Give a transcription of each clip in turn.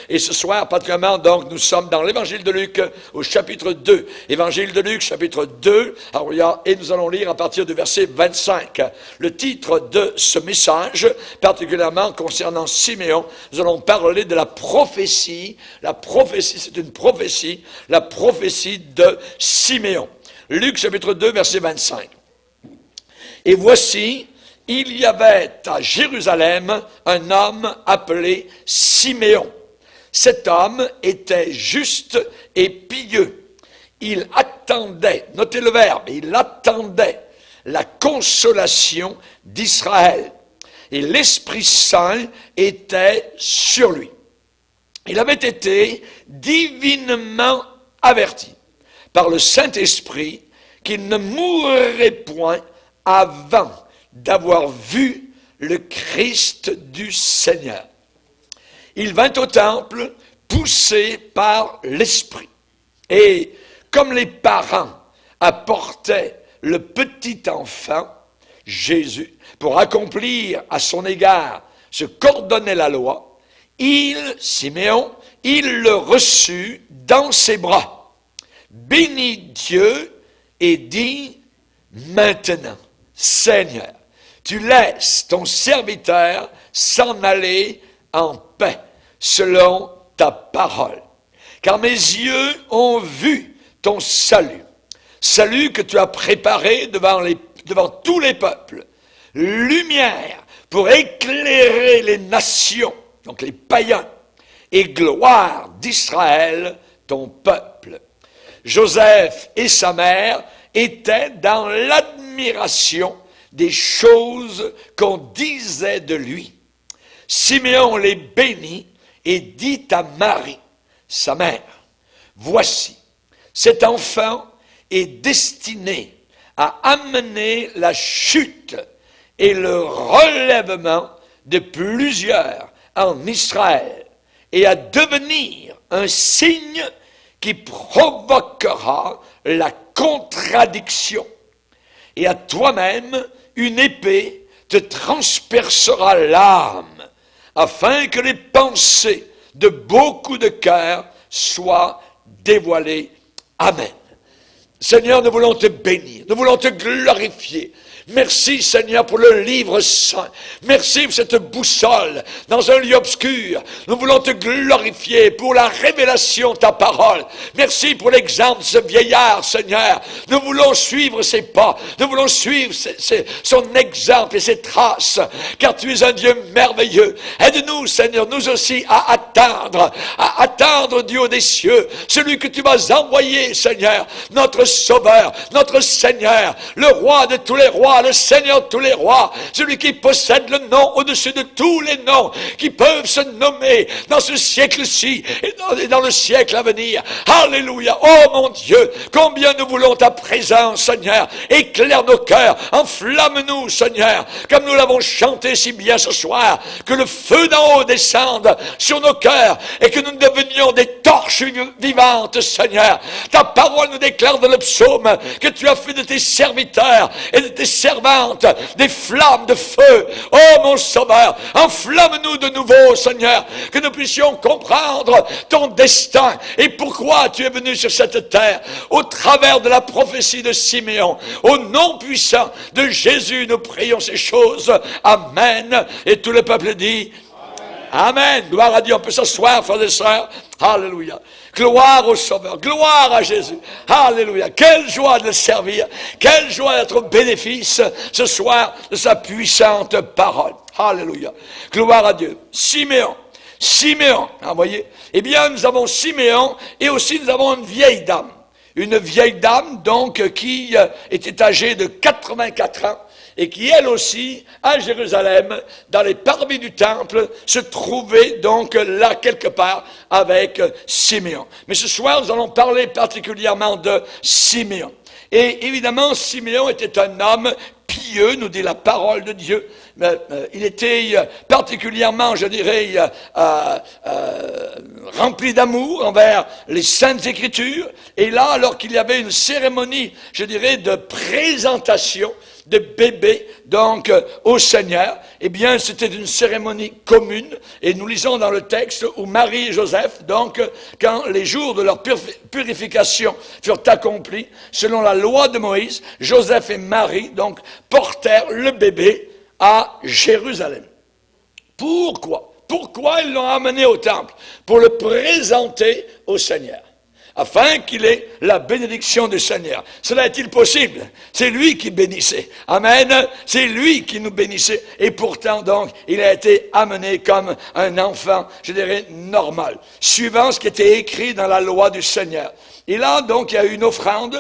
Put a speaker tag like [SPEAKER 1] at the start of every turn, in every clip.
[SPEAKER 1] Et ce soir, particulièrement, donc, nous sommes dans l'évangile de Luc, au chapitre 2. Évangile de Luc, chapitre 2, et nous allons lire à partir du verset 25. Le titre de ce message, particulièrement concernant Siméon, nous allons parler de la prophétie. La prophétie, c'est une prophétie, la prophétie de Siméon. Luc, chapitre 2, verset 25. Et voici, il y avait à Jérusalem un homme appelé Siméon. Cet homme était juste et pieux. Il attendait, notez le verbe, il attendait la consolation d'Israël. Et l'Esprit Saint était sur lui. Il avait été divinement averti par le Saint-Esprit qu'il ne mourrait point avant d'avoir vu le Christ du Seigneur. Il vint au temple poussé par l'Esprit. Et comme les parents apportaient le petit enfant, Jésus, pour accomplir à son égard ce qu'ordonnait la loi, Siméon, il le reçut dans ses bras, bénit Dieu et dit: maintenant, Seigneur, tu laisses ton serviteur s'en aller en paix, selon ta parole. Car mes yeux ont vu ton salut, salut que tu as préparé devant tous les peuples, lumière pour éclairer les nations, donc les païens, et gloire d'Israël, ton peuple. Joseph et sa mère étaient dans l'admiration des choses qu'on disait de lui. Siméon les bénit et dit à Marie, sa mère: voici, cet enfant est destiné à amener la chute et le relèvement de plusieurs en Israël et à devenir un signe qui provoquera la contradiction. Et à toi-même, une épée te transpercera l'âme, afin que les pensées de beaucoup de cœurs soient dévoilées. Amen. Seigneur, nous voulons te bénir, nous voulons te glorifier. Merci, Seigneur, pour le livre saint. Merci pour cette boussole dans un lieu obscur. Nous voulons te glorifier pour la révélation de ta parole. Merci pour l'exemple de ce vieillard, Seigneur. Nous voulons suivre ses pas. Nous voulons suivre son exemple et ses traces. Car tu es un Dieu merveilleux. Aide-nous, Seigneur, nous aussi à attendre du haut des cieux, celui que tu m'as envoyé, Seigneur, notre Sauveur, notre Seigneur, le roi de tous les rois, le Seigneur de tous les rois, celui qui possède le nom au-dessus de tous les noms qui peuvent se nommer dans ce siècle-ci et dans le siècle à venir. Alléluia. Oh mon Dieu, combien nous voulons ta présence, Seigneur. Éclaire nos cœurs, enflamme-nous, Seigneur, comme nous l'avons chanté si bien ce soir, que le feu d'en haut descende sur nos cœurs et que nous devenions des torches vivantes, Seigneur. Ta parole nous déclare dans le psaume que tu as fait de tes serviteurs et de tes servantes des flammes de feu. Oh mon Sauveur, enflamme-nous de nouveau, Seigneur, que nous puissions comprendre ton destin et pourquoi tu es venu sur cette terre au travers de la prophétie de Siméon. Au nom puissant de Jésus, nous prions ces choses. Amen. Et tout le peuple dit Amen. Gloire à Dieu. On peut s'asseoir, frères et sœurs. Alléluia. Gloire au Sauveur. Gloire à Jésus. Alléluia. Quelle joie de le servir. Quelle joie d'être au bénéfice ce soir de sa puissante parole. Alléluia. Gloire à Dieu. Siméon, vous voyez, eh bien, nous avons Siméon et aussi nous avons une vieille dame. Une vieille dame, donc, qui était âgée de 84 ans. Et qui, elle aussi, à Jérusalem, dans les parvis du temple, se trouvait donc là, quelque part, avec Siméon. Mais ce soir, nous allons parler particulièrement de Siméon. Et évidemment, Siméon était un homme pieux, nous dit la parole de Dieu. Il était particulièrement, je dirais, rempli d'amour envers les Saintes Écritures. Et là, alors qu'il y avait une cérémonie, je dirais, de présentation de bébé, donc, au Seigneur, eh bien, c'était une cérémonie commune. Et nous lisons dans le texte où Marie et Joseph, donc, quand les jours de leur purification furent accomplis, selon la loi de Moïse, Joseph et Marie, donc, portèrent le bébé à Jérusalem. Pourquoi? Pourquoi ils l'ont amené au temple? Pour le présenter au Seigneur, afin qu'il ait la bénédiction du Seigneur. Cela est-il possible? C'est lui qui bénissait. Amen. C'est lui qui nous bénissait. Et pourtant, donc, il a été amené comme un enfant, je dirais, normal, suivant ce qui était écrit dans la loi du Seigneur. Et là, donc, il y a eu une offrande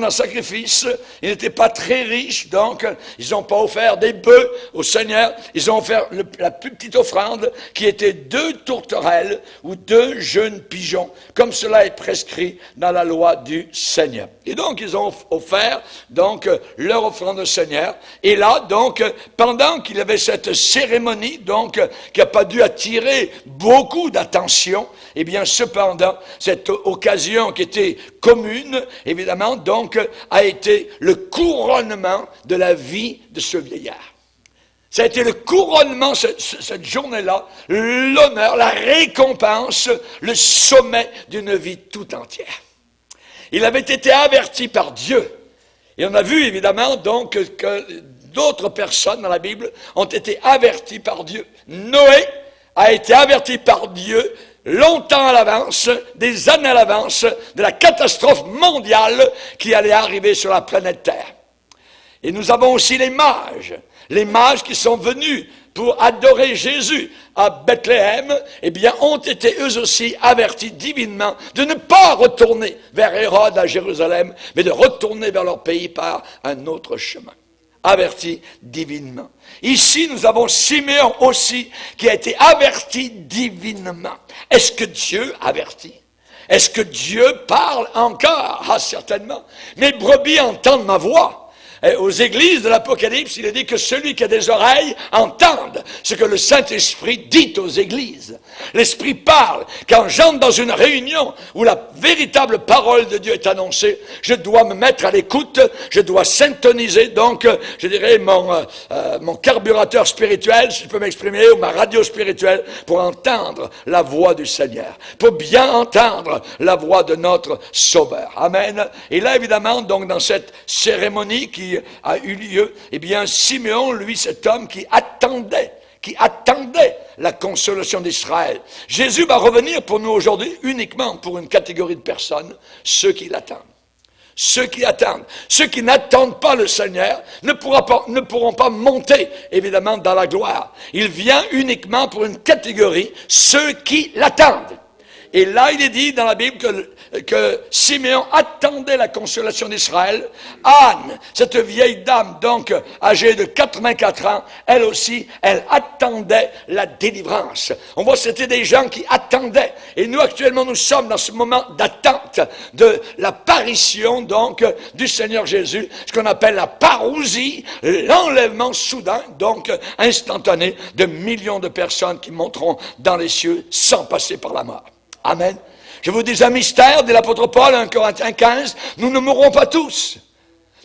[SPEAKER 1] en sacrifice. Ils n'étaient pas très riches, donc, ils n'ont pas offert des bœufs au Seigneur. Ils ont offert la plus petite offrande, qui était 2 tourterelles ou 2 jeunes pigeons, comme cela est prescrit dans la loi du Seigneur. Et donc, ils ont offert, donc, leur offrande au Seigneur. Et là, donc, pendant qu'il y avait cette cérémonie, donc, qui n'a pas dû attirer beaucoup d'attention, eh bien, cependant, cette occasion qui était commune, évidemment, donc, a été le couronnement de la vie de ce vieillard. Ça a été le couronnement, cette journée-là, l'honneur, la récompense, le sommet d'une vie tout entière. Il avait été averti par Dieu. Et on a vu, évidemment, donc, que d'autres personnes dans la Bible ont été averties par Dieu. Noé a été averti par Dieu longtemps à l'avance, des années à l'avance, de la catastrophe mondiale qui allait arriver sur la planète Terre. Et nous avons aussi les mages qui sont venus pour adorer Jésus à Bethléem, eh bien, ont été eux aussi avertis divinement de ne pas retourner vers Hérode à Jérusalem, mais de retourner vers leur pays par un autre chemin. Avertis divinement. Ici, nous avons Siméon aussi, qui a été averti divinement. Est-ce que Dieu avertit? Est-ce que Dieu parle encore? Ah, certainement. Mes brebis entendent ma voix. Et aux églises de l'Apocalypse, il est dit que celui qui a des oreilles entende ce que le Saint-Esprit dit aux églises. L'Esprit parle. Quand j'entre dans une réunion où la véritable parole de Dieu est annoncée, je dois me mettre à l'écoute, je dois syntoniser, donc, je dirais, mon carburateur spirituel, si je peux m'exprimer, ou ma radio spirituelle, pour entendre la voix du Seigneur, pour bien entendre la voix de notre Sauveur. Amen. Et là, évidemment, donc, dans cette cérémonie qui a eu lieu, eh bien, Siméon, lui, cet homme qui attendait la consolation d'Israël. Jésus va revenir pour nous aujourd'hui uniquement pour une catégorie de personnes, ceux qui l'attendent. Ceux qui attendent. Ceux qui n'attendent pas le Seigneur ne pourront pas monter, évidemment, dans la gloire. Il vient uniquement pour une catégorie, ceux qui l'attendent. Et là, il est dit dans la Bible que Siméon attendait la consolation d'Israël. Anne, cette vieille dame, donc, âgée de 84 ans, elle aussi, elle attendait la délivrance. On voit, c'était des gens qui attendaient. Et nous, actuellement, nous sommes dans ce moment d'attente de l'apparition, donc, du Seigneur Jésus, ce qu'on appelle la parousie, l'enlèvement soudain, donc, instantané, de millions de personnes qui monteront dans les cieux sans passer par la mort. Amen. Je vous dis un mystère, dit l'apôtre Paul, 1 Corinthiens 15, nous ne mourrons pas tous.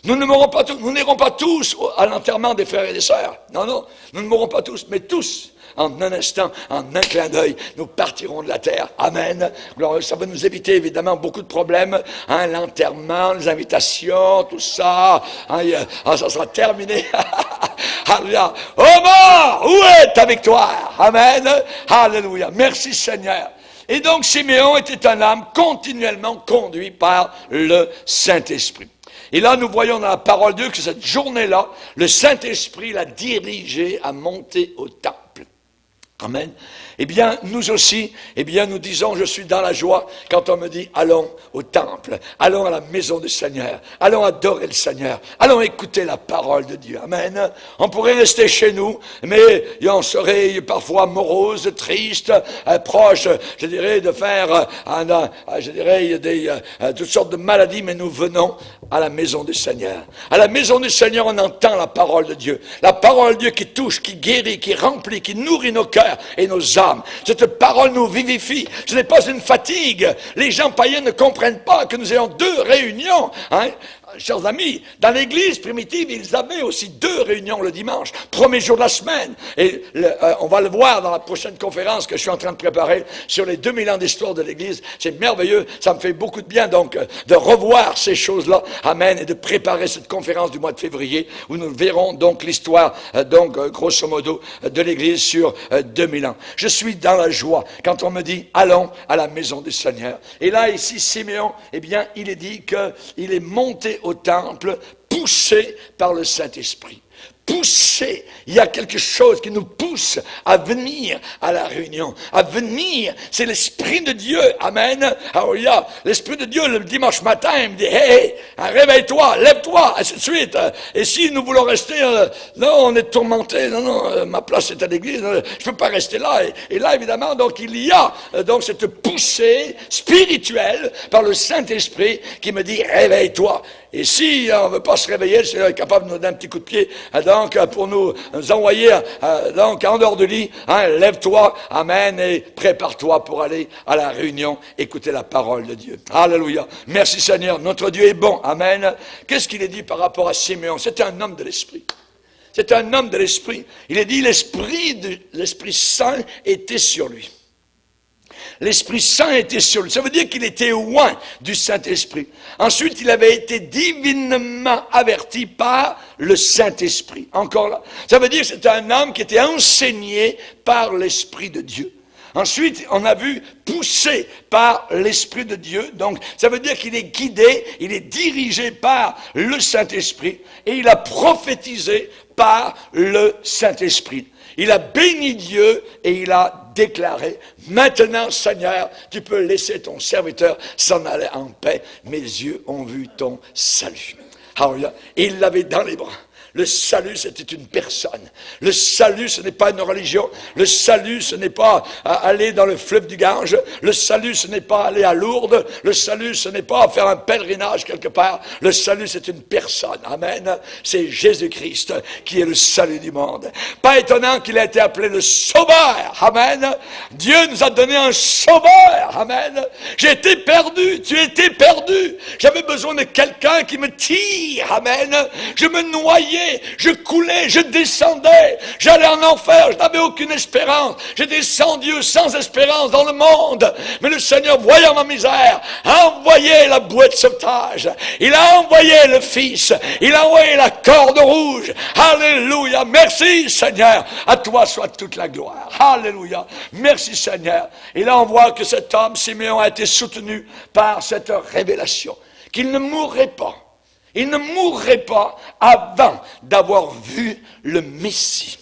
[SPEAKER 1] Nous ne mourrons pas tous. Nous n'irons pas tous à l'enterrement des frères et des sœurs. Non, non, nous ne mourrons pas tous, mais tous, en un instant, en un clin d'œil, nous partirons de la terre. Amen. Alors, ça va nous éviter, évidemment, beaucoup de problèmes. L'enterrement, les invitations, tout ça. Ça sera terminé. Alléluia. Oh mort, où est ta victoire? Amen. Alléluia. Merci Seigneur. Et donc, Siméon était un homme continuellement conduit par le Saint-Esprit. Et là, nous voyons dans la parole de Dieu que cette journée-là, le Saint-Esprit l'a dirigé à monter au temple. Amen. Eh bien, nous aussi, eh bien, nous disons, je suis dans la joie quand on me dit, allons au temple, allons à la maison du Seigneur, allons adorer le Seigneur, allons écouter la parole de Dieu. Amen. On pourrait rester chez nous, mais on serait parfois morose, triste, proche, je dirais, de faire, je dirais, toutes sortes de maladies, mais nous venons à la maison du Seigneur. À la maison du Seigneur, on entend la parole de Dieu. La parole de Dieu qui touche, qui guérit, qui remplit, qui nourrit nos cœurs et nos âmes. Cette parole nous vivifie. Ce n'est pas une fatigue. Les gens païens ne comprennent pas que nous ayons 2 réunions chers amis, dans l'église primitive, ils avaient aussi 2 réunions le dimanche, premier jour de la semaine. Et on va le voir dans la prochaine conférence que je suis en train de préparer sur les 2000 ans d'histoire de l'église. C'est merveilleux, ça me fait beaucoup de bien donc de revoir ces choses-là, amen, et de préparer cette conférence du mois de février où nous verrons donc l'histoire, donc grosso modo, de l'église sur 2000 ans. Je suis dans la joie quand on me dit « Allons à la maison du Seigneur ». Et là, ici, Siméon, eh bien, il est dit qu'il est monté au temple, poussé par le Saint-Esprit. Poussé, il y a quelque chose qui nous pousse à venir à la réunion, à venir, c'est l'Esprit de Dieu, amen, alléluia, l'Esprit de Dieu le dimanche matin, il me dit, hey, réveille-toi, lève-toi, ainsi de suite, et si nous voulons rester, non, on est tourmenté, non, ma place est à l'église, je ne peux pas rester là, et là, évidemment, donc, il y a, donc, cette poussée spirituelle par le Saint-Esprit qui me dit, réveille-toi. Et si on ne veut pas se réveiller, le Seigneur est capable de nous donner un petit coup de pied, donc pour nous envoyer donc en dehors du lit, lève-toi, amen, et prépare-toi pour aller à la réunion, écouter la parole de Dieu. Alléluia. Merci Seigneur, notre Dieu est bon, amen. Qu'est-ce qu'il est dit par rapport à Simeon? C'est un homme de l'esprit. C'est un homme de l'esprit. Il est dit, l'Esprit Saint était sur lui. L'Esprit Saint était sur lui. Ça veut dire qu'il était loin du Saint-Esprit. Ensuite, il avait été divinement averti par le Saint-Esprit. Encore là. Ça veut dire que c'était un homme qui était enseigné par l'Esprit de Dieu. Ensuite, on a vu poussé par l'Esprit de Dieu. Donc, ça veut dire qu'il est guidé, il est dirigé par le Saint-Esprit et il a prophétisé par le Saint-Esprit. Il a béni Dieu et il a déclaré, maintenant Seigneur, tu peux laisser ton serviteur s'en aller en paix. Mes yeux ont vu ton salut. Alléluia. Et il l'avait dans les bras. Le salut, c'était une personne. Le salut, ce n'est pas une religion. Le salut, ce n'est pas aller dans le fleuve du Gange. Le salut, ce n'est pas aller à Lourdes. Le salut, ce n'est pas faire un pèlerinage quelque part. Le salut, c'est une personne. Amen. C'est Jésus-Christ qui est le salut du monde. Pas étonnant qu'il ait été appelé le Sauveur. Amen. Dieu nous a donné un Sauveur. Amen. J'ai été perdu. Tu étais perdu. J'avais besoin de quelqu'un qui me tire. Amen. Je me noyais. Je coulais, je descendais, j'allais en enfer, je n'avais aucune espérance, j'étais sans Dieu, sans espérance dans le monde. Mais le Seigneur, voyant ma misère, a envoyé la bouée de sauvetage, il a envoyé le Fils, il a envoyé la corde rouge. Alléluia, merci Seigneur, à toi soit toute la gloire. Alléluia, merci Seigneur. Et là on voit que cet homme, Siméon, a été soutenu par cette révélation, qu'il ne mourrait pas. Il ne mourrait pas avant d'avoir vu le Messie.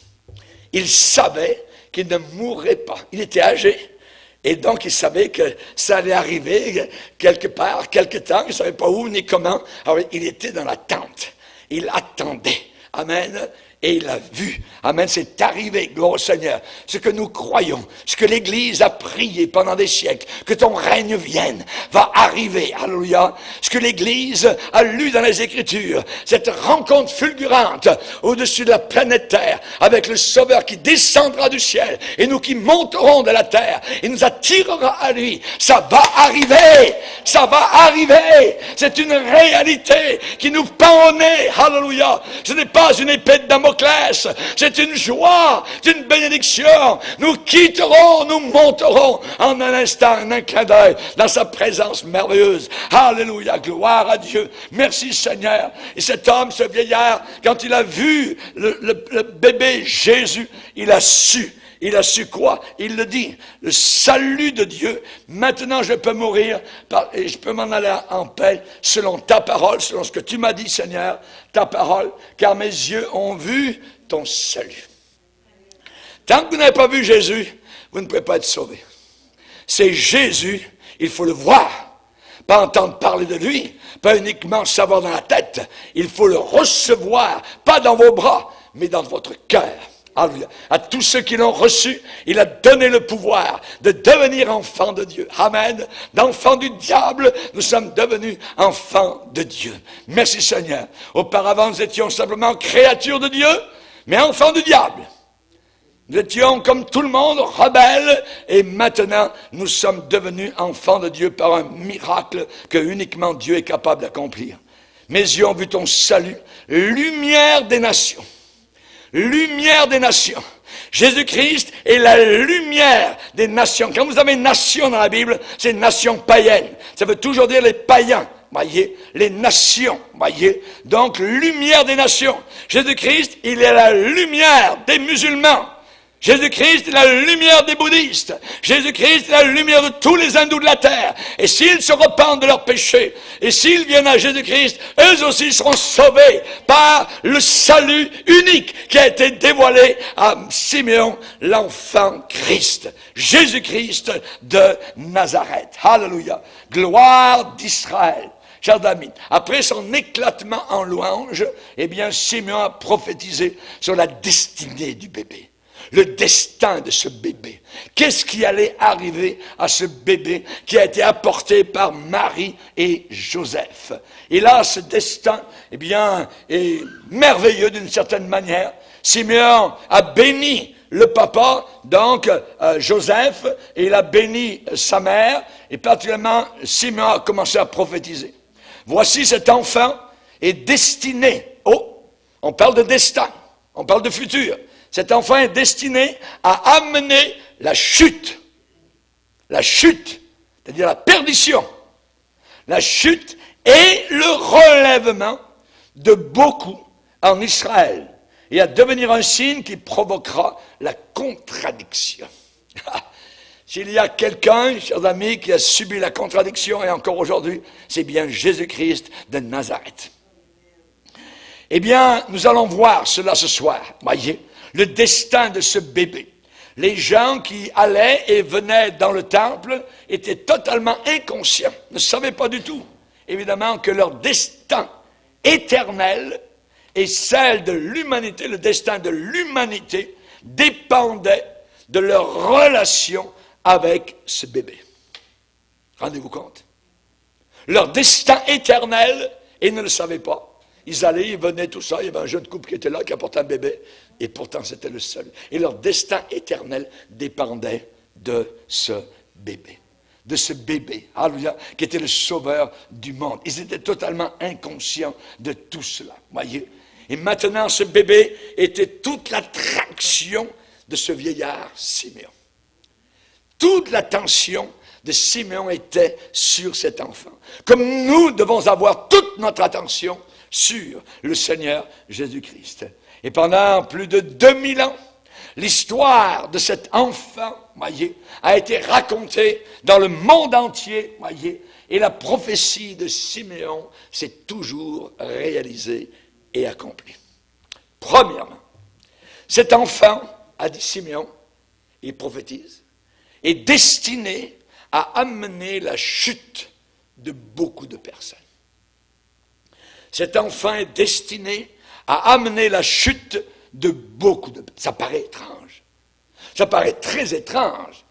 [SPEAKER 1] Il savait qu'il ne mourrait pas. Il était âgé. Et donc, il savait que ça allait arriver quelque part, quelque temps. Il ne savait pas où ni comment. Alors, il était dans l'attente. Il attendait. Amen. Et il a vu, amen, c'est arrivé, gloire au Seigneur, ce que nous croyons, ce que l'Église a prié pendant des siècles, que ton règne vienne, va arriver, alléluia, ce que l'Église a lu dans les Écritures, cette rencontre fulgurante au-dessus de la planète Terre, avec le Sauveur qui descendra du ciel, et nous qui monterons de la terre, et nous attirera à lui, ça va arriver, c'est une réalité qui nous pend au nez, alléluia, ce n'est pas une épée de Damoclès, c'est une joie, c'est une bénédiction. Nous quitterons, nous monterons en un instant, en un clin d'œil, dans sa présence merveilleuse. Alléluia, gloire à Dieu. Merci Seigneur. Et cet homme, ce vieillard, quand il a vu le bébé Jésus, il a su. Il a su quoi? Il le dit, le salut de Dieu. Maintenant, je peux mourir et je peux m'en aller en paix selon ta parole, selon ce que tu m'as dit, Seigneur, ta parole, car mes yeux ont vu ton salut. Tant que vous n'avez pas vu Jésus, vous ne pouvez pas être sauvé. C'est Jésus, il faut le voir. Pas entendre parler de lui, pas uniquement savoir dans la tête. Il faut le recevoir, pas dans vos bras, mais dans votre cœur. À tous ceux qui l'ont reçu, il a donné le pouvoir de devenir enfants de Dieu. Amen. D'enfants du diable, nous sommes devenus enfants de Dieu. Merci Seigneur. Auparavant, nous étions simplement créatures de Dieu, mais enfants du diable. Nous étions comme tout le monde, rebelles, et maintenant, nous sommes devenus enfants de Dieu par un miracle que uniquement Dieu est capable d'accomplir. Mes yeux ont vu ton salut, lumière des nations. Lumière des nations. Jésus-Christ est la lumière des nations. Quand vous avez nation dans la Bible, c'est nation païenne. Ça veut toujours dire les païens. Voyez, les nations, voyez. Donc, lumière des nations. Jésus-Christ, il est la lumière des musulmans. Jésus-Christ est la lumière des bouddhistes. Jésus-Christ est la lumière de tous les hindous de la terre. Et s'ils se repentent de leurs péchés, et s'ils viennent à Jésus-Christ, eux aussi seront sauvés par le salut unique qui a été dévoilé à Simeon, l'enfant Christ. Jésus-Christ de Nazareth. Alléluia. Gloire d'Israël. Chers amis, après son éclatement en louange, eh bien, Simeon a prophétisé sur la destinée du bébé. Le destin de ce bébé. Qu'est-ce qui allait arriver à ce bébé qui a été apporté par Marie et Joseph? Et là, ce destin, eh bien, est merveilleux d'une certaine manière. Simeon a béni le papa, donc Joseph, et il a béni sa mère, et particulièrement, Simeon a commencé à prophétiser. Voici cet enfant est destiné, on parle de destin, on parle de futur. Cet enfant est destiné à amener la chute, c'est-à-dire la perdition, la chute et le relèvement de beaucoup en Israël, et à devenir un signe qui provoquera la contradiction. S'il y a quelqu'un, chers amis, qui a subi la contradiction, et encore aujourd'hui, c'est bien Jésus-Christ de Nazareth. Eh bien, nous allons voir cela ce soir, voyez. Le destin de ce bébé. Les gens qui allaient et venaient dans le temple étaient totalement inconscients, ne savaient pas du tout, évidemment, que leur destin éternel et celle de l'humanité, le destin de l'humanité, dépendait de leur relation avec ce bébé. Rendez-vous compte? Leur destin éternel, et ils ne le savaient pas. Ils allaient, ils venaient, tout ça, il y avait un jeune couple qui était là, qui apportait un bébé, et pourtant c'était le seul. Et leur destin éternel dépendait de ce bébé. De ce bébé, alléluia, qui était le sauveur du monde. Ils étaient totalement inconscients de tout cela, voyez. Et maintenant, ce bébé était toute l'attraction de ce vieillard Simeon. Toute l'attention de Simeon était sur cet enfant. Comme nous devons avoir toute notre attention sur le Seigneur Jésus-Christ. Et pendant plus de 2000 ans, l'histoire de cet enfant, voyez, a été racontée dans le monde entier, voyez, et la prophétie de Simeon s'est toujours réalisée et accomplie. Premièrement, cet enfant, a dit Simeon, il prophétise, est destiné à amener la chute de beaucoup de personnes. Cet enfant est destiné à amener la chute de beaucoup de personnes. Ça paraît étrange. Ça paraît très étrange.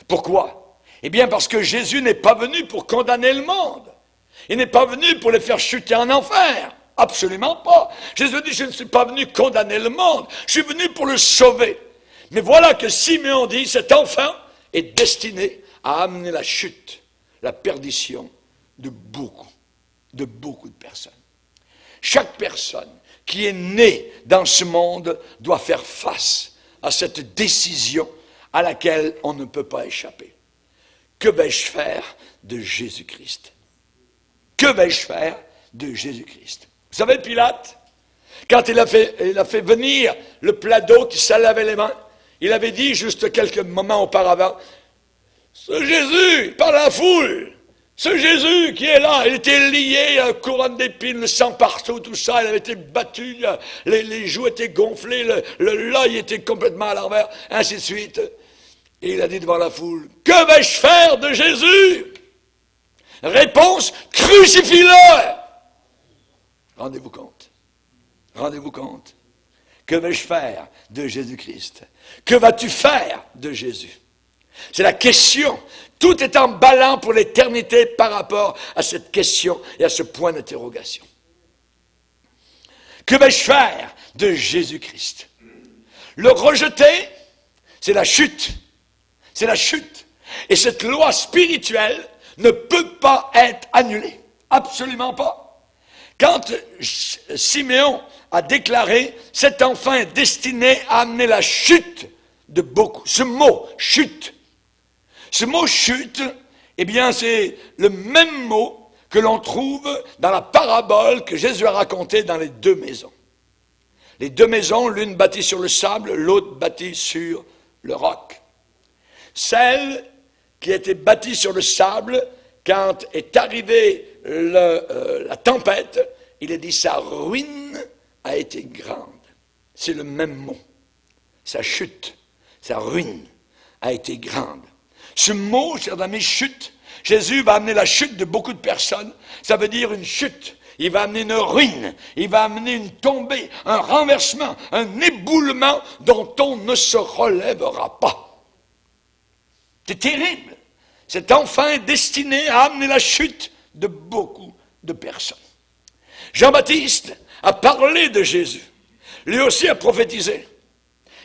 [SPEAKER 1] Pourquoi? Eh bien parce que Jésus n'est pas venu pour condamner le monde. Il n'est pas venu pour le faire chuter en enfer. Absolument pas. Jésus dit, je ne suis pas venu condamner le monde. Je suis venu pour le sauver. Mais voilà que Simeon dit, cet enfant est destiné à amener la chute, la perdition de beaucoup de personnes. Chaque personne qui est née dans ce monde doit faire face à cette décision à laquelle on ne peut pas échapper. Que vais-je faire de Jésus-Christ? Que vais-je faire de Jésus-Christ? Vous savez, Pilate, quand il a fait venir le plat d'eau qui se lavait les mains, il avait dit juste quelques moments auparavant, ce Jésus, par la foule, ce Jésus qui est là, il était lié à une couronne d'épines, le sang partout, tout ça, il avait été battu, les joues étaient gonflées, l'œil était complètement à l'envers, ainsi de suite. Et il a dit devant la foule, que vais-je faire de Jésus? Réponse, crucifie-le! Rendez-vous compte. Rendez-vous compte. Que vais-je faire de Jésus-Christ? Que vas-tu faire de Jésus? C'est la question. Tout est emballant pour l'éternité par rapport à cette question et à ce point d'interrogation. Que vais-je faire de Jésus-Christ? Le rejeter, c'est la chute. C'est la chute. Et cette loi spirituelle ne peut pas être annulée. Absolument pas. Quand Siméon a déclaré « Cet enfant est destiné à amener la chute de beaucoup », ce mot « chute », eh bien c'est le même mot que l'on trouve dans la parabole que Jésus a racontée dans les deux maisons. Les deux maisons, l'une bâtie sur le sable, l'autre bâtie sur le roc. Celle qui était bâtie sur le sable, quand est arrivée la tempête, il est dit sa ruine a été grande. C'est le même mot. Sa chute, sa ruine a été grande. Ce mot, chers amis, chute, Jésus va amener la chute de beaucoup de personnes. Ça veut dire une chute. Il va amener une ruine. Il va amener une tombée, un renversement, un éboulement dont on ne se relèvera pas. C'est terrible. Cet enfant est destiné à amener la chute de beaucoup de personnes. Jean-Baptiste a parlé de Jésus. Lui aussi a prophétisé.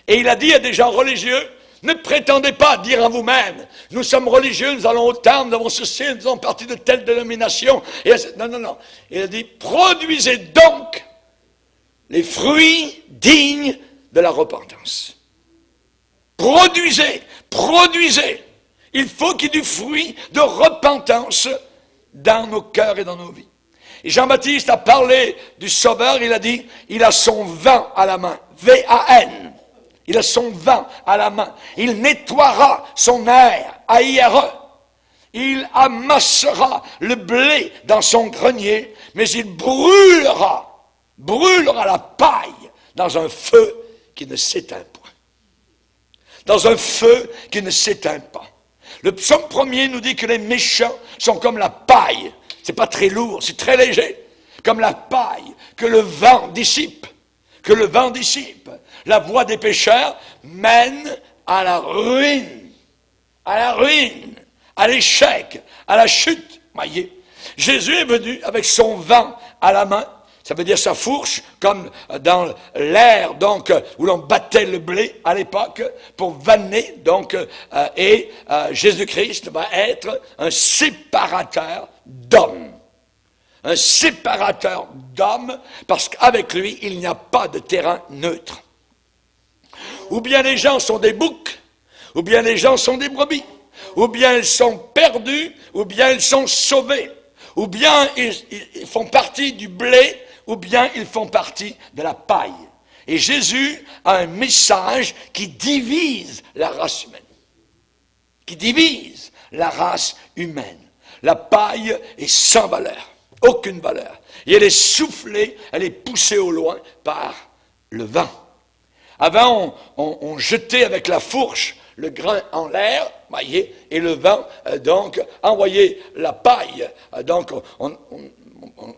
[SPEAKER 1] Et il a dit à des gens religieux, ne prétendez pas dire en vous-même, nous sommes religieux, nous allons au temple, nous avons ceci, nous faisons partie de telle dénomination. Non. Il a dit, produisez donc les fruits dignes de la repentance. Produisez. Il faut qu'il y ait du fruit de repentance dans nos cœurs et dans nos vies. Et Jean-Baptiste a parlé du Sauveur, il a dit, il a son vin à la main, V-A-N. Il a son vin à la main. Il nettoiera son air, A-I-R-E. Il amassera le blé dans son grenier, mais il brûlera la paille dans un feu qui ne s'éteint point. Dans un feu qui ne s'éteint pas. Le psaume 1er nous dit que les méchants sont comme la paille. C'est pas très lourd, c'est très léger. Comme la paille que le vent dissipe. La voie des pécheurs mène à la ruine, à l'échec, à la chute. Voyez, Jésus est venu avec son vent à la main, ça veut dire sa fourche, comme dans l'air donc où l'on battait le blé à l'époque pour vanner. Donc, Jésus-Christ va être un séparateur d'hommes. Un séparateur d'hommes, parce qu'avec lui, il n'y a pas de terrain neutre. Ou bien les gens sont des boucs, ou bien les gens sont des brebis, ou bien ils sont perdus, ou bien ils sont sauvés, ou bien ils font partie du blé, ou bien ils font partie de la paille. Et Jésus a un message qui divise la race humaine. La paille est sans valeur. Aucune valeur. Et elle est soufflée, elle est poussée au loin par le vent. Avant, on jetait avec la fourche le grain en l'air, voyez, et le vent, donc, envoyait la paille. Donc, on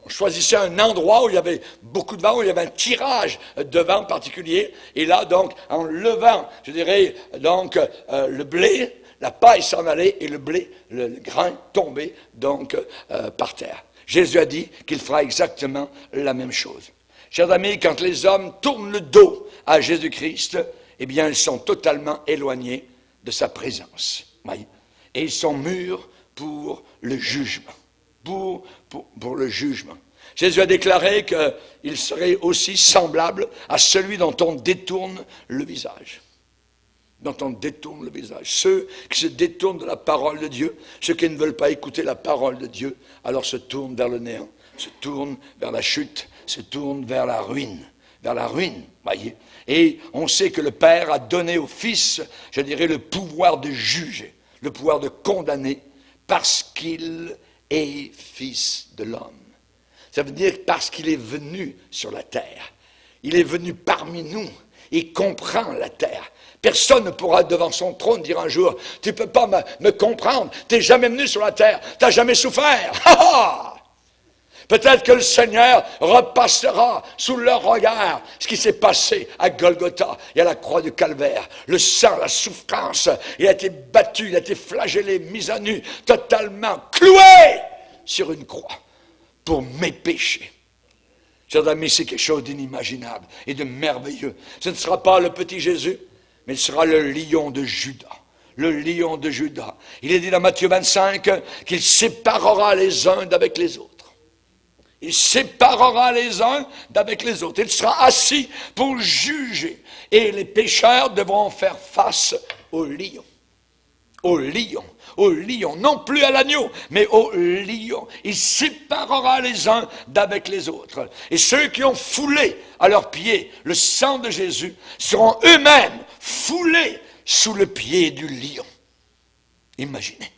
[SPEAKER 1] choisissait un endroit où il y avait beaucoup de vent, où il y avait un tirage de vent particulier. Et là, donc, en levant, je dirais, donc, le blé, la paille s'en allait et le blé, le grain tombait, donc, par terre. Jésus a dit qu'il fera exactement la même chose. Chers amis, quand les hommes tournent le dos à Jésus-Christ, eh bien, ils sont totalement éloignés de sa présence. Et ils sont mûrs pour le jugement. Pour le jugement. Jésus a déclaré qu'il serait aussi semblable à celui dont on détourne le visage. Ceux qui se détournent de la parole de Dieu, ceux qui ne veulent pas écouter la parole de Dieu, alors se tournent vers le néant, se tournent vers la chute, se tournent vers la ruine, voyez. Et on sait que le Père a donné au Fils, je dirais, le pouvoir de juger, le pouvoir de condamner, parce qu'il est Fils de l'homme. Ça veut dire parce qu'il est venu sur la terre. Il est venu parmi nous, il comprend la terre. Personne ne pourra devant son trône dire un jour, tu ne peux pas me comprendre, tu n'es jamais venu sur la terre, tu n'as jamais souffert. Peut-être que le Seigneur repassera sous leur regard ce qui s'est passé à Golgotha et à la croix du Calvaire. Le sang, la souffrance, il a été battu, il a été flagellé, mis à nu, totalement cloué sur une croix pour mes péchés. Chers amis, c'est quelque chose d'inimaginable et de merveilleux. Ce ne sera pas le petit Jésus, mais il sera le lion de Juda. Le lion de Juda. Il est dit dans Matthieu 25 qu'il séparera les uns d'avec les autres. Il séparera les uns d'avec les autres. Il sera assis pour juger. Et les pécheurs devront faire face au lion. Au lion. Au lion. Non plus à l'agneau, mais au lion. Il séparera les uns d'avec les autres. Et ceux qui ont foulé à leurs pieds le sang de Jésus seront eux-mêmes foulés sous le pied du lion. Imaginez.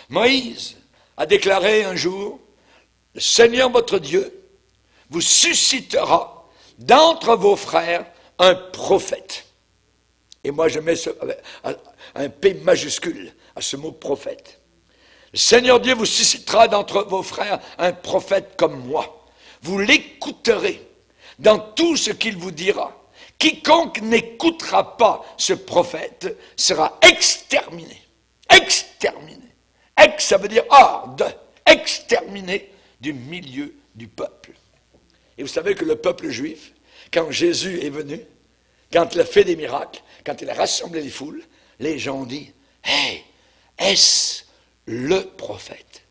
[SPEAKER 1] Moïse a déclaré un jour, le Seigneur votre Dieu vous suscitera d'entre vos frères un prophète. Et moi je mets un P majuscule à ce mot prophète. Le Seigneur Dieu vous suscitera d'entre vos frères un prophète comme moi. Vous l'écouterez dans tout ce qu'il vous dira. Quiconque n'écoutera pas ce prophète sera exterminé. Exterminé. Ex, ça veut dire hors de. Exterminé du milieu du peuple. Et vous savez que le peuple juif, quand Jésus est venu, quand il a fait des miracles, quand il a rassemblé les foules, les gens ont dit, « Hey, est-ce le prophète?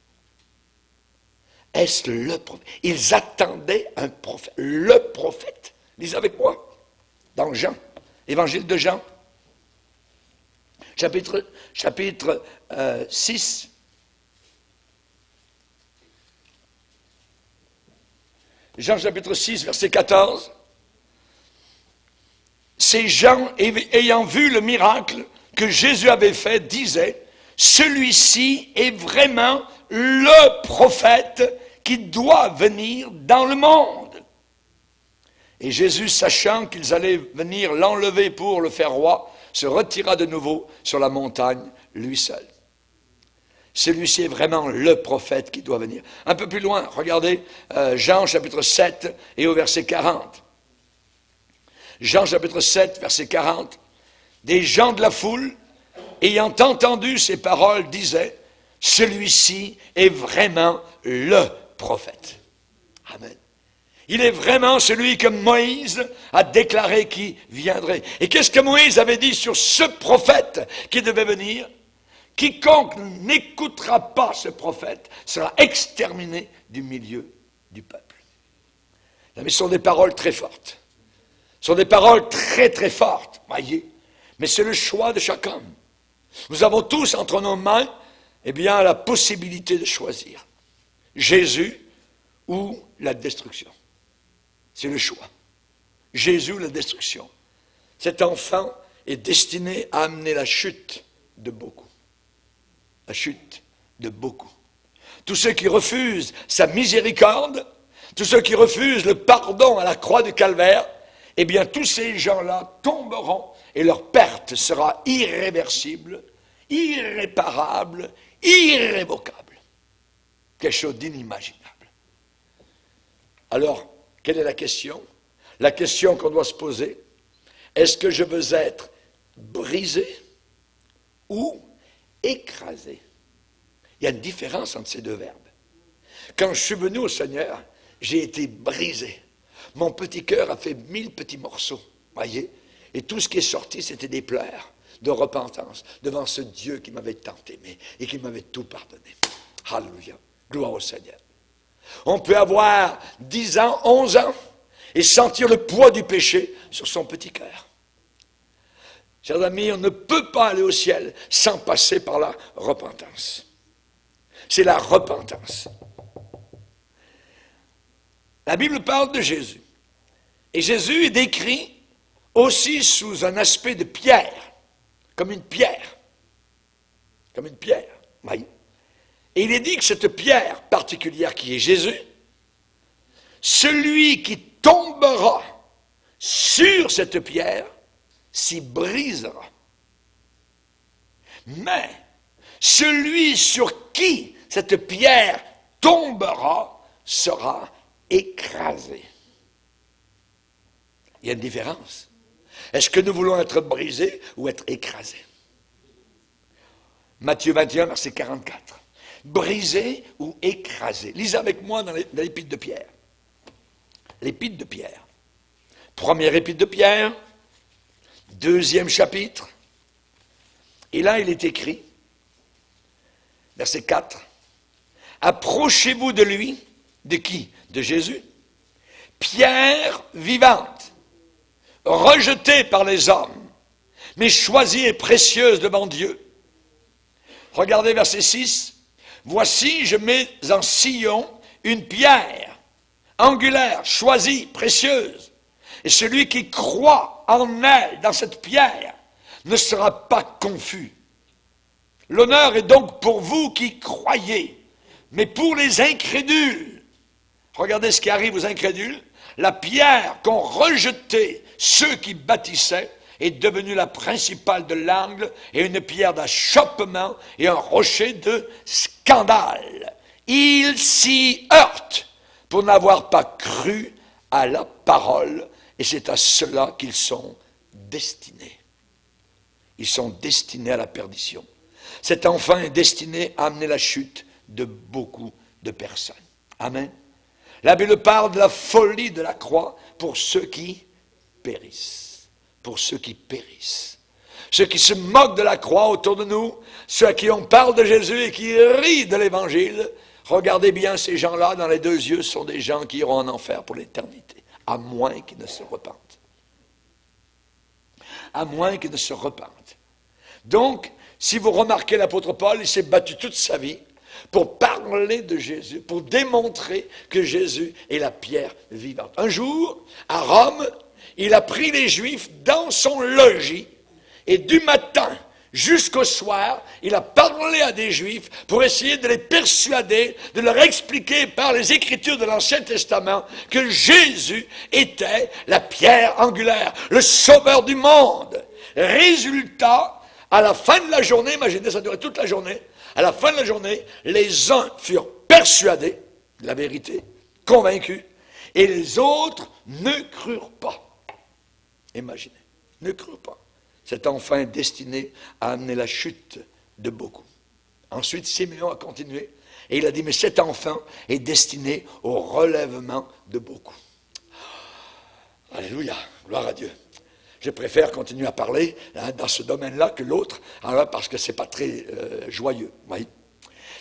[SPEAKER 1] Est-ce le prophète? » Ils attendaient un prophète, le prophète. Lisez avec moi, dans Jean, évangile de Jean, chapitre 6, Jean chapitre 6, verset 14. Ces gens, ayant vu le miracle que Jésus avait fait, disaient, celui-ci est vraiment le prophète qui doit venir dans le monde. Et Jésus, sachant qu'ils allaient venir l'enlever pour le faire roi, se retira de nouveau sur la montagne, lui seul. Celui-ci est vraiment le prophète qui doit venir. Un peu plus loin, regardez Jean chapitre 7 et au verset 40. Jean chapitre 7, verset 40. Des gens de la foule, ayant entendu ces paroles, disaient, celui-ci est vraiment le prophète. Amen. Il est vraiment celui que Moïse a déclaré qui viendrait. Et qu'est-ce que Moïse avait dit sur ce prophète qui devait venir? Quiconque n'écoutera pas ce prophète sera exterminé du milieu du peuple. Mais ce sont des paroles très fortes. Ce sont des paroles très très fortes, voyez. Mais c'est le choix de chaque homme. Nous avons tous entre nos mains, eh bien, la possibilité de choisir. Jésus ou la destruction. C'est le choix. Jésus ou la destruction. Cet enfant est destiné à amener la chute de beaucoup. La chute de beaucoup. Tous ceux qui refusent sa miséricorde, tous ceux qui refusent le pardon à la croix du calvaire, eh bien tous ces gens-là tomberont et leur perte sera irréversible, irréparable, irrévocable. Quelque chose d'inimaginable. Alors, quelle est la question? La question qu'on doit se poser, est-ce que je veux être brisé ou écrasé? Il y a une différence entre ces deux verbes. Quand je suis venu au Seigneur, j'ai été brisé. Mon petit cœur a fait 1000 petits morceaux, voyez? Et tout ce qui est sorti, c'était des pleurs de repentance devant ce Dieu qui m'avait tant aimé et qui m'avait tout pardonné. Alléluia. Gloire au Seigneur. On peut avoir 10 ans, 11 ans et sentir le poids du péché sur son petit cœur. Chers amis, on ne peut pas aller au ciel sans passer par la repentance. C'est la repentance. La Bible parle de Jésus. Et Jésus est décrit aussi sous un aspect de pierre, comme une pierre. Comme une pierre, oui. Et il est dit que cette pierre particulière qui est Jésus, celui qui tombera sur cette pierre s'y brisera. Mais celui sur qui cette pierre tombera sera écrasé. Il y a une différence. Est-ce que nous voulons être brisés ou être écrasés? Matthieu 21, verset 44. Brisé ou écrasé. Lisez avec moi dans l'épître de Pierre. L'épître de Pierre. Première épître de Pierre, 2e chapitre. Et là, il est écrit, verset 4, approchez-vous de lui De qui? De Jésus. Pierre vivante, rejetée par les hommes, mais choisie et précieuse devant Dieu. Regardez verset 6. Voici, je mets en Sion une pierre angulaire, choisie, précieuse. Et celui qui croit en elle, dans cette pierre, ne sera pas confus. L'honneur est donc pour vous qui croyez, mais pour les incrédules. Regardez ce qui arrive aux incrédules. La pierre qu'ont rejetée ceux qui bâtissaient est devenue la principale de l'angle et une pierre d'achoppement et un rocher de scandale. Ils s'y heurtent pour n'avoir pas cru à la parole, et c'est à cela qu'ils sont destinés. Ils sont destinés à la perdition. Cet enfant est destiné à amener la chute de beaucoup de personnes. Amen. La Bible parle de la folie de la croix pour ceux qui périssent. Pour ceux qui périssent. Ceux qui se moquent de la croix autour de nous, ceux à qui on parle de Jésus et qui rient de l'Évangile, regardez bien ces gens-là, dans les deux yeux, sont des gens qui iront en enfer pour l'éternité, à moins qu'ils ne se repentent. À moins qu'ils ne se repentent. Donc, si vous remarquez l'apôtre Paul, il s'est battu toute sa vie pour parler de Jésus, pour démontrer que Jésus est la pierre vivante. Un jour, à Rome, il a pris les Juifs dans son logis et du matin jusqu'au soir, il a parlé à des Juifs pour essayer de les persuader, de leur expliquer par les Écritures de l'Ancien Testament que Jésus était la pierre angulaire, le sauveur du monde. Résultat, à la fin de la journée, imaginez, ça durait toute la journée, à la fin de la journée, les uns furent persuadés de la vérité, convaincus, et les autres ne crurent pas. Imaginez, ne crurent pas. Cet enfant est destiné à amener la chute de beaucoup. Ensuite, Simeon a continué, et il a dit, mais cet enfant est destiné au relèvement de beaucoup. Alléluia, gloire à Dieu. Je préfère continuer à parler dans ce domaine-là que l'autre, parce que ce n'est pas très joyeux. Oui.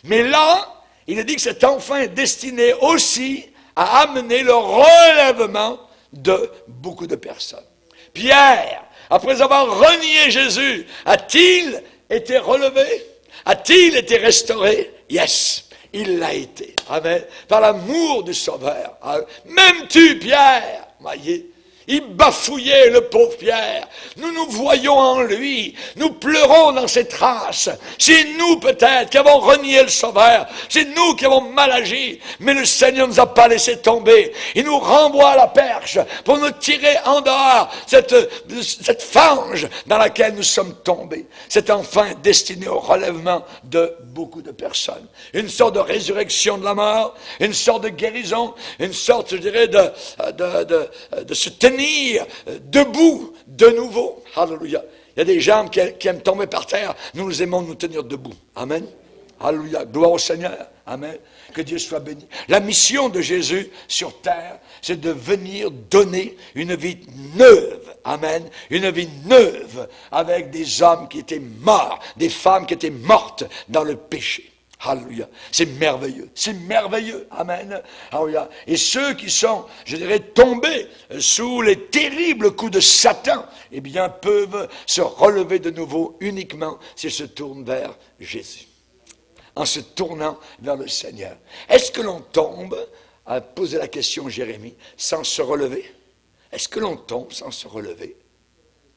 [SPEAKER 1] Mais là, il a dit que cet enfant est destiné aussi à amener le relèvement de beaucoup de personnes. Pierre, après avoir renié Jésus, a-t-il été relevé? A-t-il été restauré? Yes, il l'a été. Amen. Par l'amour du Sauveur. M'aimes-tu, Pierre? Voyez. Il bafouillait, le pauvre Pierre. Nous nous voyons en lui. Nous pleurons dans ses traces. C'est nous peut-être qui avons renié le Sauveur. C'est nous qui avons mal agi. Mais le Seigneur ne nous a pas laissé tomber. Il nous renvoie à la perche pour nous tirer en dehors cette fange dans laquelle nous sommes tombés. Cet enfant est destiné au relèvement de beaucoup de personnes. Une sorte de résurrection de la mort, une sorte de guérison, une sorte, je dirais, de se tenir debout de nouveau. Alléluia. Il y a des gens qui aiment tomber par terre. Nous aimons nous tenir debout. Amen. Alléluia. Gloire au Seigneur. Amen. Que Dieu soit béni. La mission de Jésus sur terre, c'est de venir donner une vie neuve. Amen. Une vie neuve avec des hommes qui étaient morts, des femmes qui étaient mortes dans le péché. Alléluia. C'est merveilleux. C'est merveilleux. Amen. Alléluia. Et ceux qui sont, je dirais, tombés sous les terribles coups de Satan, eh bien, peuvent se relever de nouveau uniquement s'ils se tournent vers Jésus. En se tournant vers le Seigneur. Est-ce que l'on tombe, a posé la question Jérémie, sans se relever? Est-ce que l'on tombe sans se relever?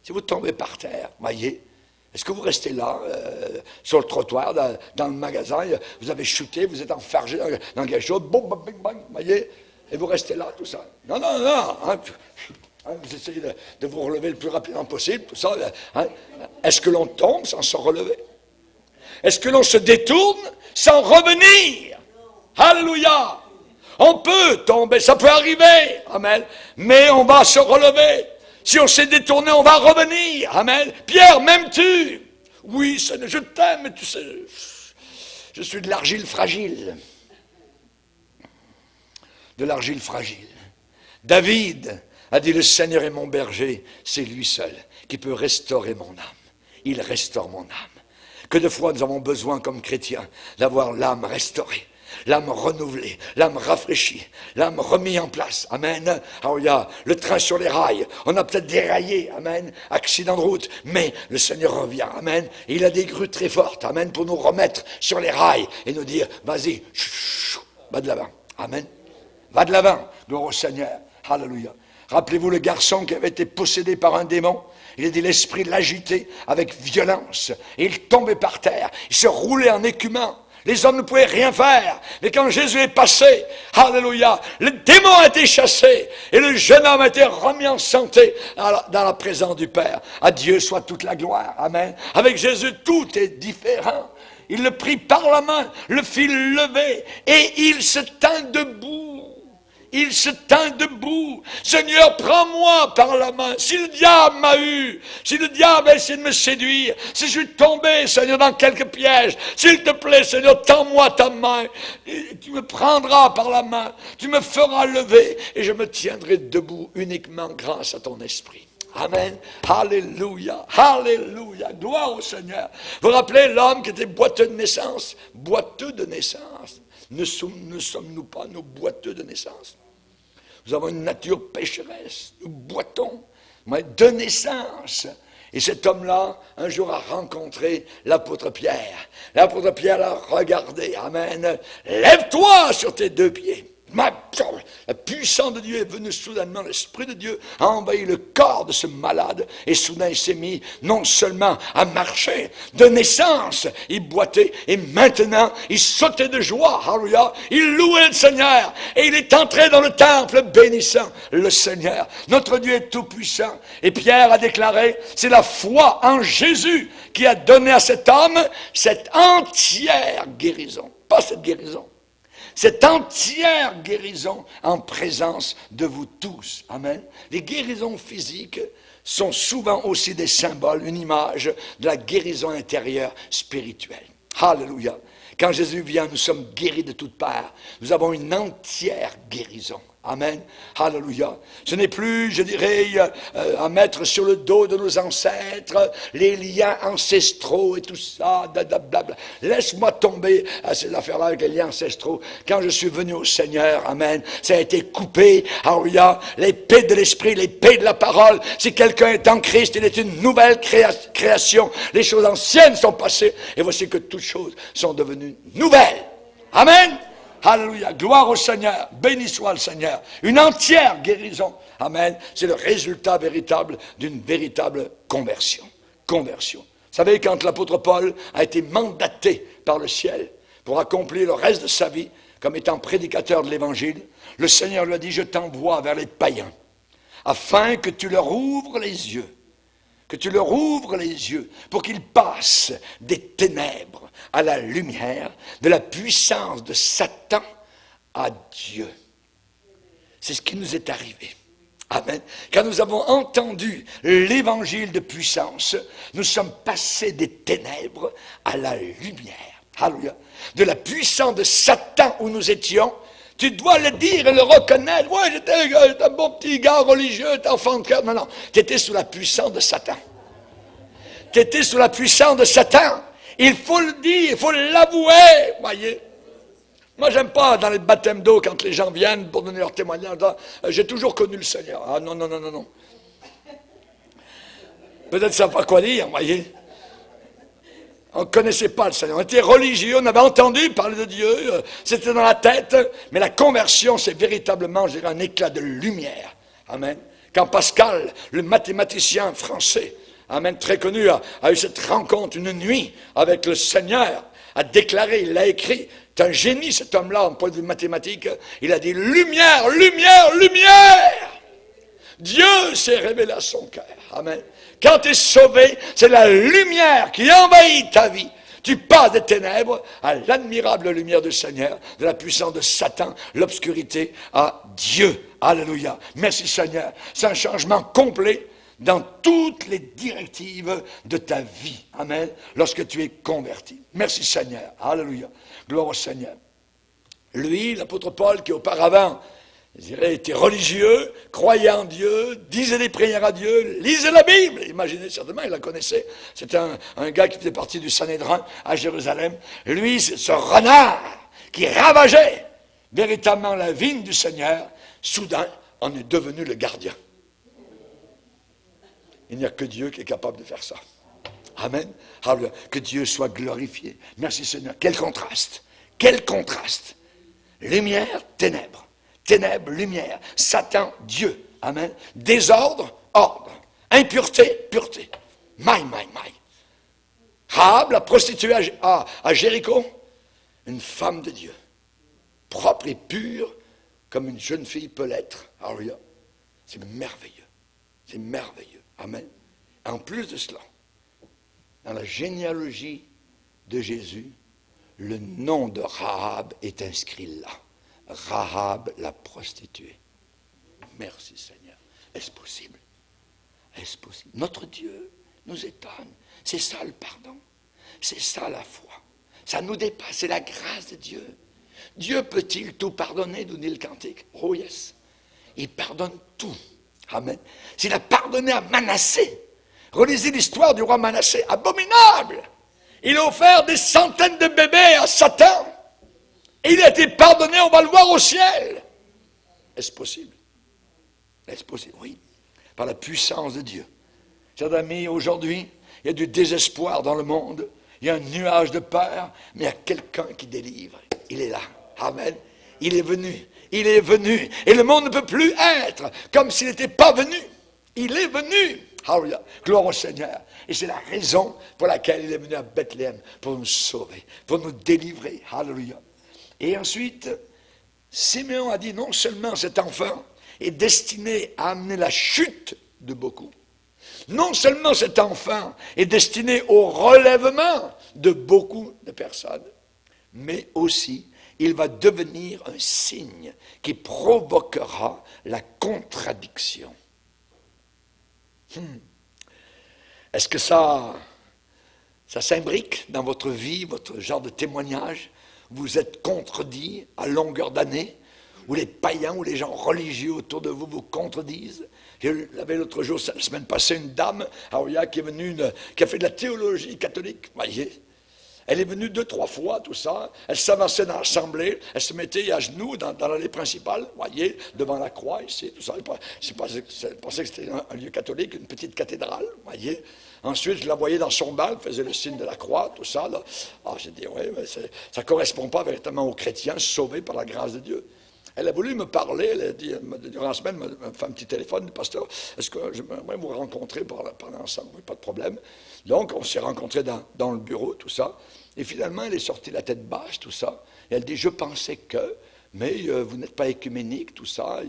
[SPEAKER 1] Si vous tombez par terre, voyez, est-ce que vous restez là, sur le trottoir, dans le magasin, vous avez chuté, vous êtes enfargé dans quelque chose, boum, bang, bang, bang, voyez, et vous restez là, tout ça. Non, non, non, hein, vous essayez de vous relever le plus rapidement possible, tout ça. Hein. Est-ce que l'on tombe sans se relever? Est-ce que l'on se détourne sans revenir? Alléluia! On peut tomber, ça peut arriver, amen, mais on va se relever. Si on s'est détourné, on va revenir. Amen. Pierre, m'aimes-tu? Oui, je t'aime, mais tu sais, je suis de l'argile fragile. De l'argile fragile. David a dit, le Seigneur est mon berger, c'est lui seul qui peut restaurer mon âme. Il restaure mon âme. Que de fois nous avons besoin comme chrétiens d'avoir l'âme restaurée. l'âme renouvelée, l'âme rafraîchie, l'âme remise en place. Amen. Alléluia. Le train sur les rails. On a peut-être déraillé. Amen. Accident de route. Mais le Seigneur revient. Amen. Et il a des grues très fortes. Amen. Pour nous remettre sur les rails et nous dire, vas-y, va de l'avant. Amen. Va de l'avant. Gloire au Seigneur. Alléluia. Rappelez-vous le garçon qui avait été possédé par un démon. Il a dit l'esprit l'agitait avec violence. Et il tombait par terre. Il se roulait en écumant. Les hommes ne pouvaient rien faire. Mais quand Jésus est passé, alléluia, le démon a été chassé. Et le jeune homme a été remis en santé dans la présence du Père. À Dieu soit toute la gloire. Amen. Avec Jésus, tout est différent. Il le prit par la main, le fit lever. Et il se tint debout. Il se tint debout. Seigneur, prends-moi par la main. Si le diable m'a eu, si le diable a essayé de me séduire, si je suis tombé, Seigneur, dans quelques pièges, s'il te plaît, Seigneur, tends-moi ta main. Et tu me prendras par la main, tu me feras lever et je me tiendrai debout uniquement grâce à ton esprit. Amen. Alléluia. Alléluia. Gloire au Seigneur. Vous vous rappelez l'homme qui était boiteux de naissance? Boiteux de naissance. Ne sommes-nous pas nos boiteux de naissance? Nous avons une nature pécheresse. Nous boitons de naissance. Et cet homme-là, un jour, a rencontré l'apôtre Pierre. L'apôtre Pierre l'a regardé. Amen. Lève-toi sur tes deux pieds. La puissance de Dieu est venue soudainement, l'Esprit de Dieu a envahi le corps de ce malade et soudain il s'est mis non seulement à marcher, de naissance il boitait et maintenant il sautait de joie, alléluia, il louait le Seigneur et il est entré dans le temple bénissant le Seigneur. Notre Dieu est tout puissant et Pierre a déclaré, c'est la foi en Jésus qui a donné à cet homme cette entière guérison, pas cette guérison. Cette entière guérison en présence de vous tous. Amen. Les guérisons physiques sont souvent aussi des symboles, une image de la guérison intérieure spirituelle. Alléluia. Quand Jésus vient, nous sommes guéris de toutes parts. Nous avons une entière guérison. Amen. Alléluia. Ce n'est plus, je dirais, à mettre sur le dos de nos ancêtres les liens ancestraux et tout ça. Blablabla. Laisse-moi tomber à ces affaires-là avec les liens ancestraux. Quand je suis venu au Seigneur, amen, ça a été coupé. Alléluia. L'épée de l'esprit, l'épée de la parole. Si quelqu'un est en Christ, il est une nouvelle création. Les choses anciennes sont passées et voici que toutes choses sont devenues nouvelles. Amen. Alléluia, gloire au Seigneur, béni soit le Seigneur. Une entière guérison, amen, c'est le résultat véritable d'une véritable conversion. Conversion. Vous savez, quand l'apôtre Paul a été mandaté par le ciel pour accomplir le reste de sa vie comme étant prédicateur de l'Évangile, le Seigneur lui a dit, je t'envoie vers les païens, afin que tu leur ouvres les yeux. Que tu leur ouvres les yeux pour qu'ils passent des ténèbres à la lumière, de la puissance de Satan à Dieu. C'est ce qui nous est arrivé. Amen. Quand nous avons entendu l'évangile de puissance, nous sommes passés des ténèbres à la lumière. Alléluia. De la puissance de Satan où nous étions, tu dois le dire et le reconnaître. Ouais, j'étais un bon petit gars religieux, enfant de cœur. Non, tu étais sous la puissance de Satan. Tu étais sous la puissance de Satan. Il faut le dire, il faut l'avouer. Voyez. Moi, j'aime pas dans les baptêmes d'eau quand les gens viennent pour donner leur témoignage. J'ai toujours connu le Seigneur. Ah non. Peut-être ça ne savent pas quoi dire, voyez. On ne connaissait pas le Seigneur. On était religieux, on avait entendu parler de Dieu, c'était dans la tête, mais la conversion, c'est véritablement, je dirais, un éclat de lumière. Amen. Quand Pascal, le mathématicien français, amen, très connu, a eu cette rencontre une nuit avec le Seigneur, a déclaré, il l'a écrit, c'est un génie cet homme-là, en point de vue mathématique, il a dit, lumière, lumière, lumière. Dieu s'est révélé à son cœur. Amen. Quand tu es sauvé, c'est la lumière qui envahit ta vie. Tu passes des ténèbres à l'admirable lumière du Seigneur, de la puissance de Satan, l'obscurité à Dieu. Alléluia. Merci Seigneur. C'est un changement complet dans toutes les directives de ta vie. Amen. Lorsque tu es converti. Merci Seigneur. Alléluia. Gloire au Seigneur. Lui, l'apôtre Paul, qui auparavant, je dirais, était religieux, croyait en Dieu, disait des prières à Dieu, lisait la Bible. Imaginez, certainement, il la connaissait. C'était un gars qui faisait partie du Sanhédrin à Jérusalem. Lui, c'est ce renard qui ravageait véritablement la vigne du Seigneur, soudain, en est devenu le gardien. Il n'y a que Dieu qui est capable de faire ça. Amen. Alléluia. Que Dieu soit glorifié. Merci Seigneur. Quel contraste. Quel contraste. Lumière, ténèbres. Ténèbres, lumière. Satan, Dieu. Amen. Désordre, ordre. Impureté, pureté. Maï. Rahab, la prostituée à Jéricho, une femme de Dieu. Propre et pure, comme une jeune fille peut l'être. Alléluia. C'est merveilleux. C'est merveilleux. Amen. En plus de cela, dans la généalogie de Jésus, le nom de Rahab est inscrit là. Rahab la prostituée. Merci Seigneur. Est-ce possible? Est-ce possible? Notre Dieu nous étonne. C'est ça le pardon. C'est ça la foi. Ça nous dépasse. C'est la grâce de Dieu. Dieu peut-il tout pardonner, nous dit le cantique? Oh yes. Il pardonne tout. Amen. S'il a pardonné à Manassé, relisez l'histoire du roi Manassé, abominable. Il a offert des centaines de bébés à Satan. Et il a été pardonné, on va le voir au ciel. Est-ce possible? Est-ce possible? Oui. Par la puissance de Dieu. Chers amis, aujourd'hui, il y a du désespoir dans le monde. Il y a un nuage de peur, mais il y a quelqu'un qui délivre. Il est là. Amen. Il est venu. Il est venu. Et le monde ne peut plus être comme s'il n'était pas venu. Il est venu. Alléluia. Gloire au Seigneur. Et c'est la raison pour laquelle il est venu à Bethléem, pour nous sauver, pour nous délivrer. Alléluia. Et ensuite, Siméon a dit non seulement cet enfant est destiné à amener la chute de beaucoup, non seulement cet enfant est destiné au relèvement de beaucoup de personnes, mais aussi il va devenir un signe qui provoquera la contradiction. Est-ce que ça s'imbrique dans votre vie, votre genre de témoignage? Vous êtes contredit à longueur d'année, où les païens ou les gens religieux autour de vous vous contredisent. J'avais l'autre jour, la semaine passée, une dame qui est venue, qui a fait de la théologie catholique, voyez. Elle est venue 2-3 fois, tout ça. Elle s'avançait dans l'assemblée, elle se mettait à genoux dans l'allée principale, voyez, devant la croix ici, tout ça. Je pensais que c'était un lieu catholique, une petite cathédrale, voyez. Ensuite, je la voyais dans son bain, elle faisait le signe de la croix, tout ça. Là. Alors j'ai dit, oui, mais ça ne correspond pas véritablement aux chrétiens sauvés par la grâce de Dieu. Elle a voulu me parler, elle a dit, durant la semaine, elle m'a fait un petit téléphone, pasteur, est-ce que j'aimerais vous rencontrer pour parler ensemble? Oui, pas de problème. Donc, on s'est rencontrés dans le bureau, tout ça. Et finalement, elle est sortie la tête basse, tout ça. Et elle dit, je pensais que, mais vous n'êtes pas écuménique, tout ça.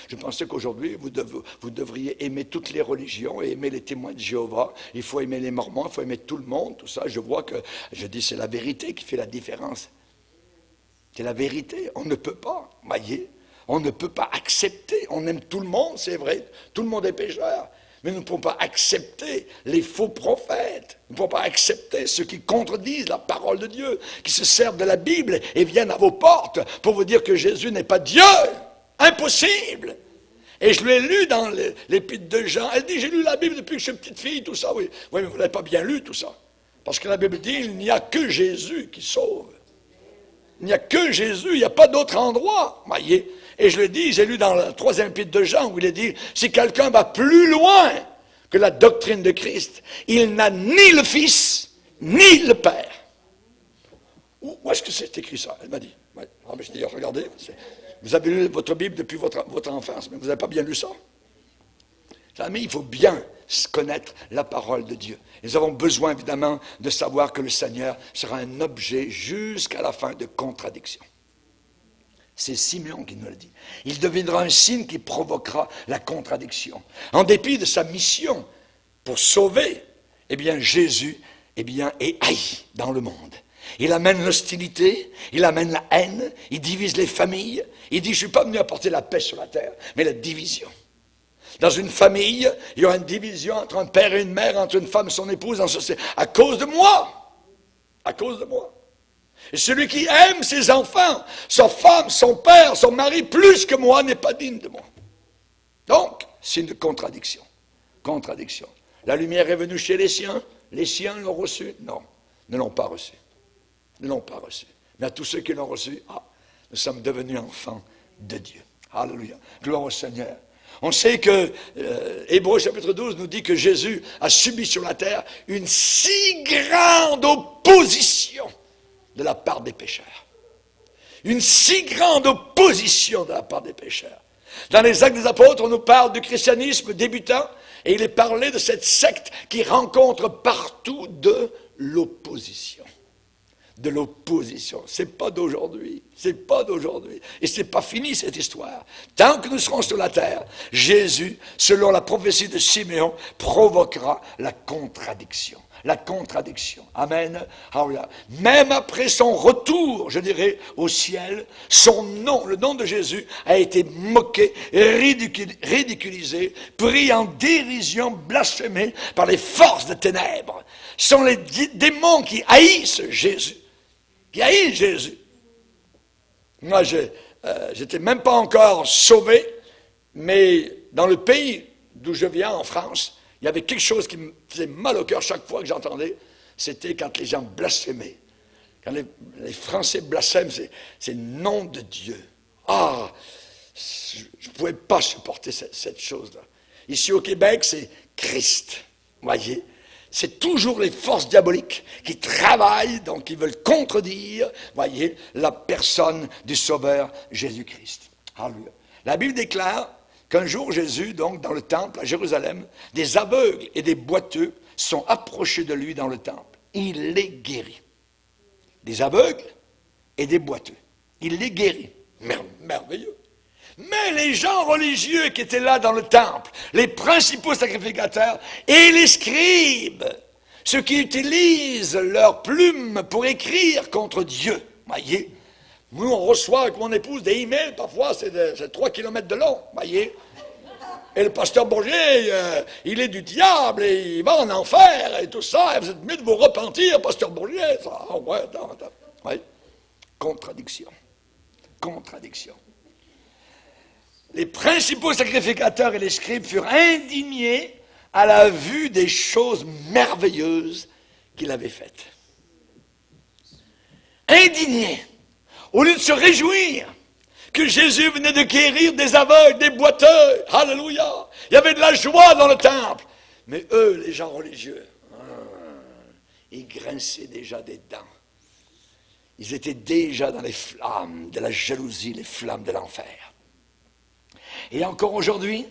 [SPEAKER 1] Je pensais qu'aujourd'hui, vous devriez aimer toutes les religions et aimer les témoins de Jéhovah. Il faut aimer les Mormons, il faut aimer tout le monde, tout ça. Je dis, c'est la vérité qui fait la différence. C'est la vérité. On ne peut pas, voyez, on ne peut pas accepter. On aime tout le monde, c'est vrai. Tout le monde est pécheur. Mais nous ne pouvons pas accepter les faux prophètes. Nous ne pouvons pas accepter ceux qui contredisent la parole de Dieu, qui se servent de la Bible et viennent à vos portes pour vous dire que Jésus n'est pas Dieu. Impossible. Et je l'ai lu dans l'épître de Jean. Elle dit, j'ai lu la Bible depuis que je suis petite fille, tout ça. Oui, mais vous ne l'avez pas bien lu, tout ça. Parce que la Bible dit, il n'y a que Jésus qui sauve. Il n'y a que Jésus, il n'y a pas d'autre endroit, voyez. Et je le dis, j'ai lu dans la 3e épître de Jean, où il est dit, si quelqu'un va plus loin que la doctrine de Christ, il n'a ni le Fils, ni le Père. Où est-ce que c'est écrit ça? Elle m'a dit. Ouais. Ah, mais je dis, regardez, vous avez lu votre Bible depuis votre enfance, mais vous n'avez pas bien lu ça. Mais il faut bien connaître la parole de Dieu. Nous avons besoin, évidemment, de savoir que le Seigneur sera un objet jusqu'à la fin de contradiction. C'est Simeon qui nous le dit. Il deviendra un signe qui provoquera la contradiction. En dépit de sa mission pour sauver, eh bien, Jésus est haï dans le monde. Il amène l'hostilité, il amène la haine, il divise les familles. Il dit, je ne suis pas venu apporter la paix sur la terre, mais la division. Dans une famille, il y aura une division entre un père et une mère, entre une femme et son épouse, à cause de moi. À cause de moi. Et celui qui aime ses enfants, sa femme, son père, son mari, plus que moi, n'est pas digne de moi. Donc, c'est une contradiction. Contradiction. La lumière est venue chez les siens l'ont reçue? Non, ne l'ont pas reçue. Ne l'ont pas reçue. Mais à tous ceux qui l'ont reçu, nous sommes devenus enfants de Dieu. Alléluia. Gloire au Seigneur. On sait que Hébreux chapitre 12 nous dit que Jésus a subi sur la terre une si grande opposition de la part des pécheurs. Une si grande opposition de la part des pécheurs. Dans les Actes des Apôtres, on nous parle du christianisme débutant et il est parlé de cette secte qui rencontre partout de l'opposition. De l'opposition. C'est pas d'aujourd'hui. C'est pas d'aujourd'hui. Et c'est pas fini cette histoire. Tant que nous serons sur la terre, Jésus, selon la prophétie de Siméon, provoquera la contradiction. La contradiction. Amen. Même après son retour, je dirais, au ciel, son nom, le nom de Jésus, a été moqué, ridiculisé, pris en dérision, blasphémé par les forces de ténèbres. Ce sont les démons qui haïssent Jésus. Qui haïssent Jésus. Moi, j'étais même pas encore sauvé, mais dans le pays d'où je viens, en France, il y avait quelque chose qui me faisait mal au cœur chaque fois que j'entendais, c'était quand les gens blasphémaient. Quand les Français blasphèment, c'est le nom de Dieu. Je ne pouvais pas supporter cette chose-là. Ici au Québec, c'est Christ, voyez. C'est toujours les forces diaboliques qui travaillent, donc qui veulent contredire, voyez, la personne du Sauveur Jésus-Christ. Alléluia. La Bible déclare qu'un jour Jésus, donc dans le temple à Jérusalem, des aveugles et des boiteux sont approchés de lui dans le temple. Il les guérit. Des aveugles et des boiteux. Il les guérit. Merveilleux. Mais les gens religieux qui étaient là dans le temple, les principaux sacrificateurs et les scribes, ceux qui utilisent leurs plumes pour écrire contre Dieu, voyez, nous on reçoit avec mon épouse des emails, parfois c'est 3 kilomètres de long, voyez. Et le pasteur Bourget, il est du diable et il va en enfer et tout ça, et vous êtes mieux de vous repentir, pasteur Bourget. Ouais. Contradiction. Contradiction. Les principaux sacrificateurs et les scribes furent indignés à la vue des choses merveilleuses qu'il avait faites. Indignés. Au lieu de se réjouir que Jésus venait de guérir des aveugles, des boiteux, alléluia, il y avait de la joie dans le temple. Mais eux, les gens religieux, ils grinçaient déjà des dents. Ils étaient déjà dans les flammes de la jalousie, les flammes de l'enfer. Et encore aujourd'hui,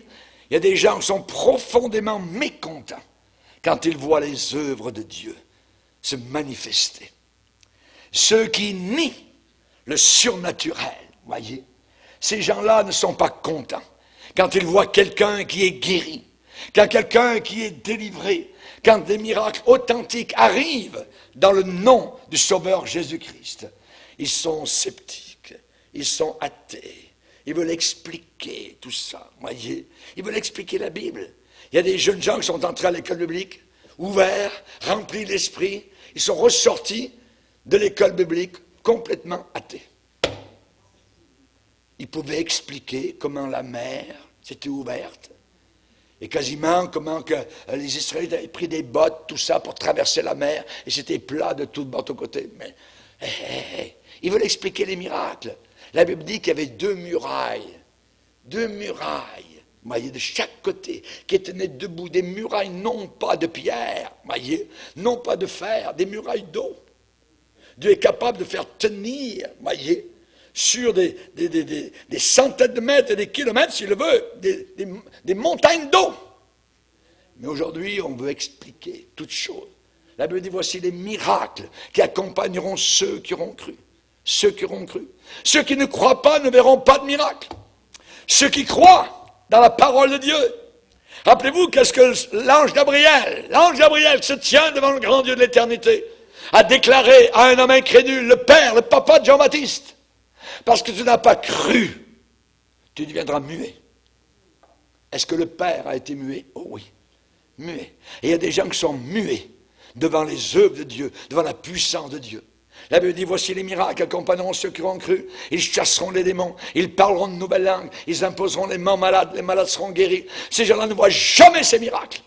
[SPEAKER 1] il y a des gens qui sont profondément mécontents quand ils voient les œuvres de Dieu se manifester. Ceux qui nient le surnaturel, voyez, ces gens-là ne sont pas contents quand ils voient quelqu'un qui est guéri, quand quelqu'un qui est délivré, quand des miracles authentiques arrivent dans le nom du Sauveur Jésus-Christ. Ils sont sceptiques, ils sont athées. Ils veulent expliquer tout ça, voyez. Ils veulent expliquer la Bible. Il y a des jeunes gens qui sont entrés à l'école biblique, ouverts, remplis d'esprit. Ils sont ressortis de l'école biblique complètement athées. Ils pouvaient expliquer comment la mer s'était ouverte et quasiment comment que les Israélites avaient pris des bottes, tout ça, pour traverser la mer et c'était plat de tout bord de côté. Mais ils veulent expliquer les miracles. La Bible dit qu'il y avait deux murailles, voyez, de chaque côté, qui tenaient debout, des murailles non pas de pierre, voyez, non pas de fer, des murailles d'eau. Dieu est capable de faire tenir, voyez, sur des centaines de mètres et des kilomètres, s'il le veut, des montagnes d'eau. Mais aujourd'hui, on veut expliquer toutes choses. La Bible dit, voici les miracles qui accompagneront ceux qui auront cru. Ceux qui auront cru. Ceux qui ne croient pas ne verront pas de miracle. Ceux qui croient dans la parole de Dieu. Rappelez-vous qu'est-ce que l'ange Gabriel se tient devant le grand Dieu de l'éternité, a déclaré à un homme incrédule, le père, le papa de Jean-Baptiste, parce que tu n'as pas cru, tu deviendras muet. Est-ce que le père a été muet? Oh oui, muet. Et il y a des gens qui sont muets devant les œuvres de Dieu, devant la puissance de Dieu. La Bible dit, voici les miracles accompagneront ceux qui auront cru. Ils chasseront les démons, ils parleront de nouvelles langues, ils imposeront les mains malades, les malades seront guéris. Ces gens-là ne voient jamais ces miracles.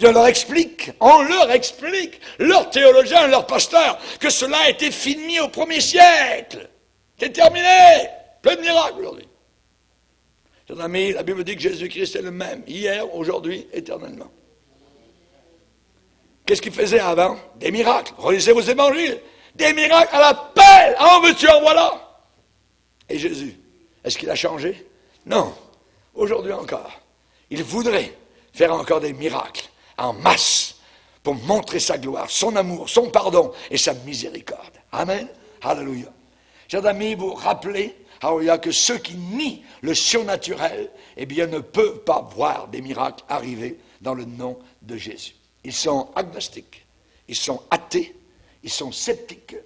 [SPEAKER 1] on leur explique, leurs théologiens, leurs pasteurs, que cela a été fini au 1er siècle. C'est terminé. Plein de miracles aujourd'hui. Chers amis, la Bible dit que Jésus-Christ est le même, hier, aujourd'hui, éternellement. Qu'est-ce qu'il faisait avant? Des miracles. Relisez vos évangiles. Des miracles à l'appel. En veux-tu, en voilà. Et Jésus, est-ce qu'il a changé? Non. Aujourd'hui encore, il voudrait faire encore des miracles en masse pour montrer sa gloire, son amour, son pardon et sa miséricorde. Amen. Alléluia. Chers amis, vous rappelez, alléluia, que ceux qui nient le surnaturel, eh bien, ne peuvent pas voir des miracles arriver dans le nom de Jésus. Ils sont agnostiques, ils sont athées, ils sont sceptiques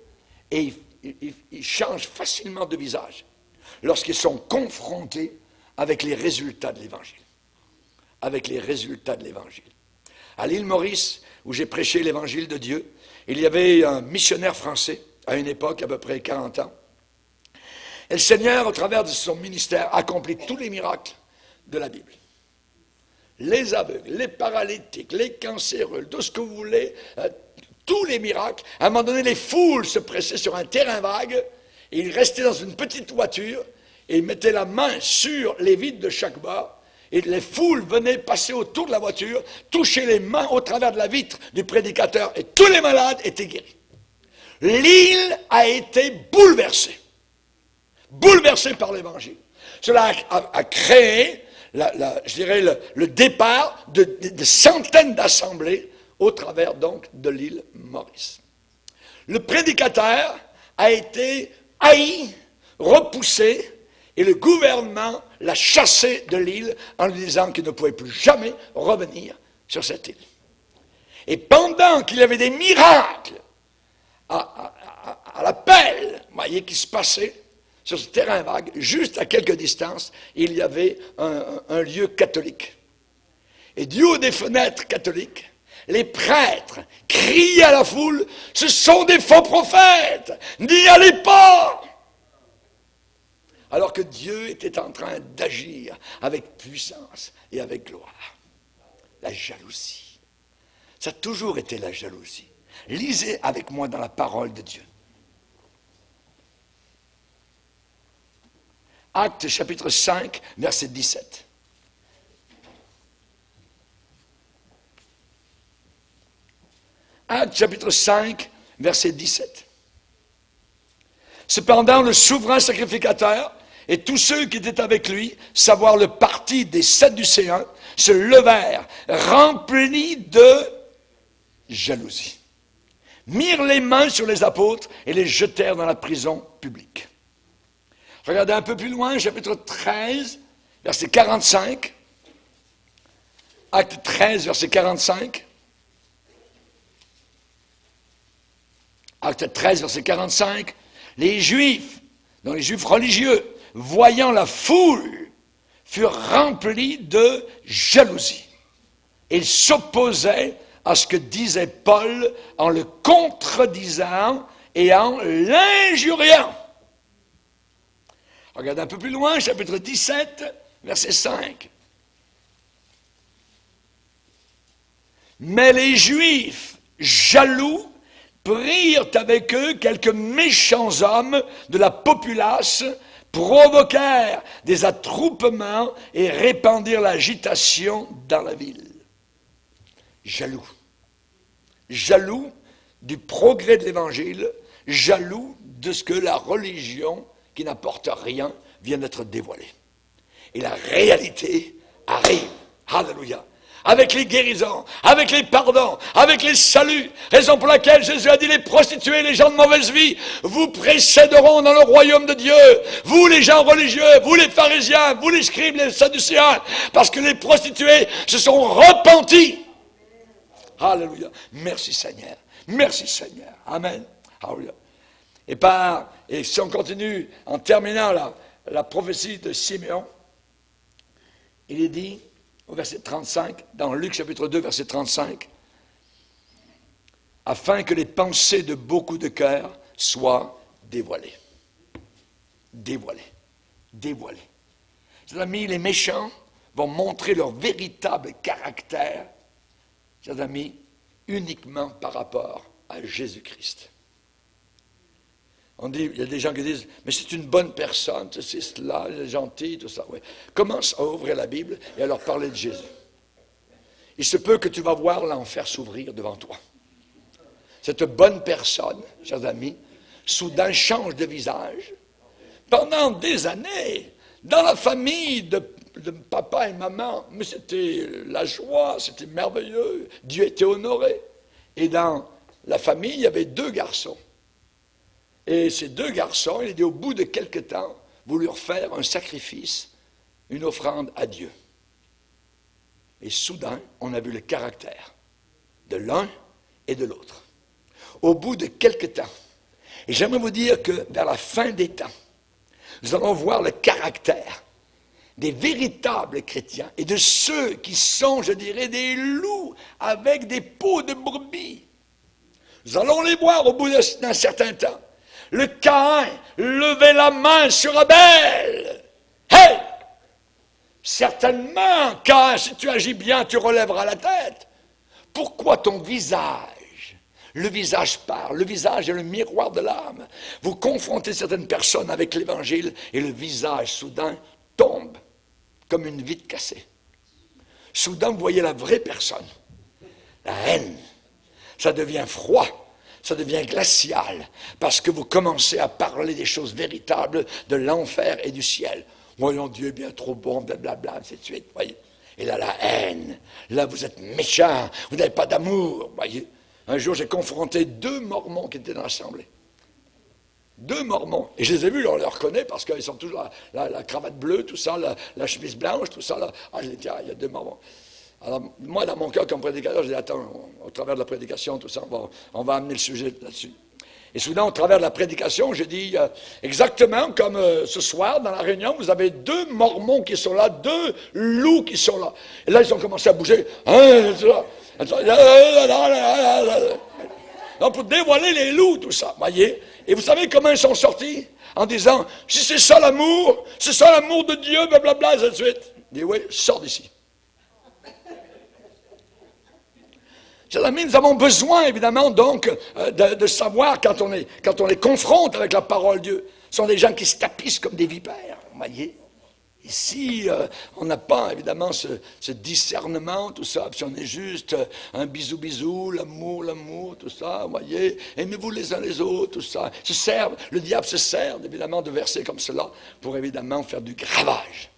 [SPEAKER 1] et ils changent facilement de visage lorsqu'ils sont confrontés avec les résultats de l'Évangile. Avec les résultats de l'Évangile. À l'île Maurice, où j'ai prêché l'Évangile de Dieu, il y avait un missionnaire français, à une époque, à peu près 40 ans. Et le Seigneur, au travers de son ministère, accomplit tous les miracles de la Bible. Les aveugles, les paralytiques, les cancéreux, tout ce que vous voulez, tous les miracles. À un moment donné, les foules se pressaient sur un terrain vague, et il restait dans une petite voiture, et il mettait la main sur les vitres de chaque bord, et les foules venaient passer autour de la voiture, toucher les mains au travers de la vitre du prédicateur, et tous les malades étaient guéris. L'île a été bouleversée par l'Évangile. Cela a créé, je dirais, le départ de centaines d'assemblées au travers donc de l'île Maurice. Le prédicateur a été haï, repoussé, et le gouvernement l'a chassé de l'île en lui disant qu'il ne pouvait plus jamais revenir sur cette île. Et pendant qu'il y avait des miracles à l'appel, voyez, qui se passaient sur ce terrain vague, juste à quelques distances, il y avait un lieu catholique. Et du haut des fenêtres catholiques, les prêtres criaient à la foule, « Ce sont des faux prophètes, n'y allez pas !» Alors que Dieu était en train d'agir avec puissance et avec gloire. La jalousie. Ça a toujours été la jalousie. Lisez avec moi dans la parole de Dieu. Actes chapitre 5, verset 17. Actes chapitre 5, verset 17. Cependant, le souverain sacrificateur et tous ceux qui étaient avec lui, savoir le parti des Sadducéens, se levèrent, remplis de jalousie, mirent les mains sur les apôtres et les jetèrent dans la prison publique. Regardez un peu plus loin, chapitre 13, verset 45. Acte 13, verset 45. Acte 13, verset 45. Les Juifs, dont les Juifs religieux, voyant la foule, furent remplis de jalousie. Ils s'opposaient à ce que disait Paul en le contredisant et en l'injuriant. Regardez un peu plus loin, chapitre 17, verset 5. Mais les Juifs, jaloux, prirent avec eux quelques méchants hommes de la populace, provoquèrent des attroupements et répandirent l'agitation dans la ville. Jaloux. Jaloux du progrès de l'Évangile, jaloux de ce que la religion, qui n'apporte rien, vient d'être dévoilée. Et la réalité arrive. Alléluia. Avec les guérisons, avec les pardons, avec les saluts. Raison pour laquelle Jésus a dit, les prostituées, les gens de mauvaise vie, vous précéderont dans le royaume de Dieu. Vous les gens religieux, vous les pharisiens, vous les scribes, les sadducéens, parce que les prostituées se sont repentis. Alléluia. Merci Seigneur. Merci Seigneur. Amen. Alléluia. Et si on continue, en terminant la prophétie de Simeon, il est dit, au verset 35, dans Luc chapitre 2, verset 35, afin que les pensées de beaucoup de cœurs soient dévoilées. Dévoilées. Dévoilées. Les amis, les méchants vont montrer leur véritable caractère chers amis, uniquement par rapport à Jésus-Christ. On dit, il y a des gens qui disent, mais c'est une bonne personne, c'est cela, elle est gentille, tout ça. Ouais. Commence à ouvrir la Bible et à leur parler de Jésus. Il se peut que tu vas voir l'enfer s'ouvrir devant toi. Cette bonne personne, chers amis, soudain change de visage. Pendant des années, dans la famille de papa et maman, mais c'était la joie, c'était merveilleux, Dieu était honoré. Et dans la famille, il y avait 2 garçons. Et ces 2 garçons, il dit, au bout de quelque temps, voulurent faire un sacrifice, une offrande à Dieu. Et soudain, on a vu le caractère de l'un et de l'autre. Au bout de quelque temps, et j'aimerais vous dire que vers la fin des temps, nous allons voir le caractère des véritables chrétiens et de ceux qui sont, je dirais, des loups avec des peaux de brebis. Nous allons les voir au bout d'un certain temps. Le Caïn levait la main sur Abel. Hey! Certainement, Caïn, si tu agis bien, tu relèveras la tête. Pourquoi ton visage? Le visage parle, le visage est le miroir de l'âme. Vous confrontez certaines personnes avec l'Évangile et le visage, soudain, tombe comme une vitre cassée. Soudain, vous voyez la vraie personne. La haine. Ça devient froid. Ça devient glacial, parce que vous commencez à parler des choses véritables de l'enfer et du ciel. Voyons, Dieu est bien trop bon, blablabla, ainsi de suite, voyez. Et là, la haine, là, vous êtes méchants, vous n'avez pas d'amour, voyez. Un jour, j'ai confronté 2 Mormons qui étaient dans l'assemblée. 2 Mormons. Et je les ai vus, on les reconnaît, parce qu'ils sont toujours la cravate bleue, tout ça, la chemise blanche, tout ça. Là. Ah, je les dis, il y a 2 Mormons. Alors, moi, dans mon cœur, comme prédicateur, je dis, attends, au travers de la prédication, tout ça, on va amener le sujet là-dessus. Et soudain, au travers de la prédication, je dis, exactement comme ce soir, dans la réunion, vous avez 2 Mormons qui sont là, 2 loups qui sont là. Et là, ils ont commencé à bouger. Donc, pour dévoiler les loups, tout ça, voyez. Et vous savez comment ils sont sortis? En disant, si c'est ça l'amour de Dieu, blablabla, et ainsi de suite. Je dis, oui, sors d'ici. Chers amis, nous avons besoin, évidemment, donc, de savoir, quand on les confronte avec la parole de Dieu, ce sont des gens qui se tapissent comme des vipères, vous voyez. Ici, on n'a pas, évidemment, ce discernement, tout ça, puis on est juste un bisou, l'amour, tout ça, vous voyez. Aimez-vous les uns les autres, tout ça. Le diable se sert, évidemment, de versets comme cela pour, évidemment, faire du gravage.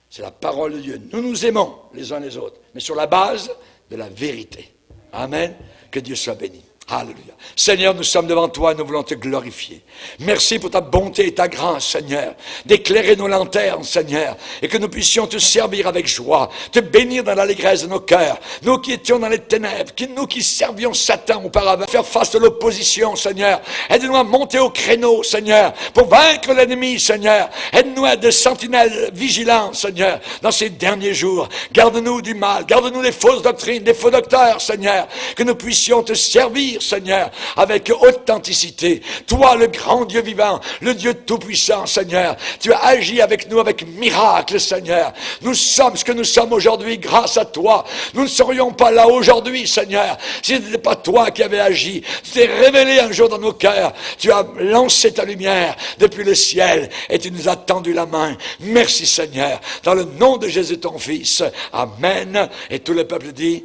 [SPEAKER 1] C'est la parole de Dieu. Nous nous aimons les uns les autres, mais sur la base de la vérité. Amen. Que Dieu soit béni. Alléluia. Seigneur, nous sommes devant toi et nous voulons te glorifier. Merci pour ta bonté et ta grâce, Seigneur, d'éclairer nos lanternes, Seigneur, et que nous puissions te servir avec joie, te bénir dans l'allégresse de nos cœurs. Nous qui étions dans les ténèbres, nous qui servions Satan auparavant, faire face à l'opposition, Seigneur. Aide-nous à monter au créneau, Seigneur, pour vaincre l'ennemi, Seigneur. Aide-nous à être des sentinelles vigilantes, Seigneur, dans ces derniers jours. Garde-nous du mal, garde-nous des fausses doctrines, des faux docteurs, Seigneur, que nous puissions te servir, Seigneur, avec authenticité. Toi, le grand Dieu vivant, le Dieu tout-puissant, Seigneur, tu as agi avec nous avec miracle, Seigneur. Nous sommes ce que nous sommes aujourd'hui grâce à toi. Nous ne serions pas là aujourd'hui, Seigneur, si ce n'était pas toi qui avais agi. Tu t'es révélé un jour dans nos cœurs. Tu as lancé ta lumière depuis le ciel et tu nous as tendu la main. Merci, Seigneur. Dans le nom de Jésus, ton Fils. Amen. Et tout le peuple dit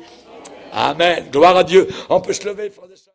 [SPEAKER 1] Amen. Gloire à Dieu. On peut se lever, frères et sœurs.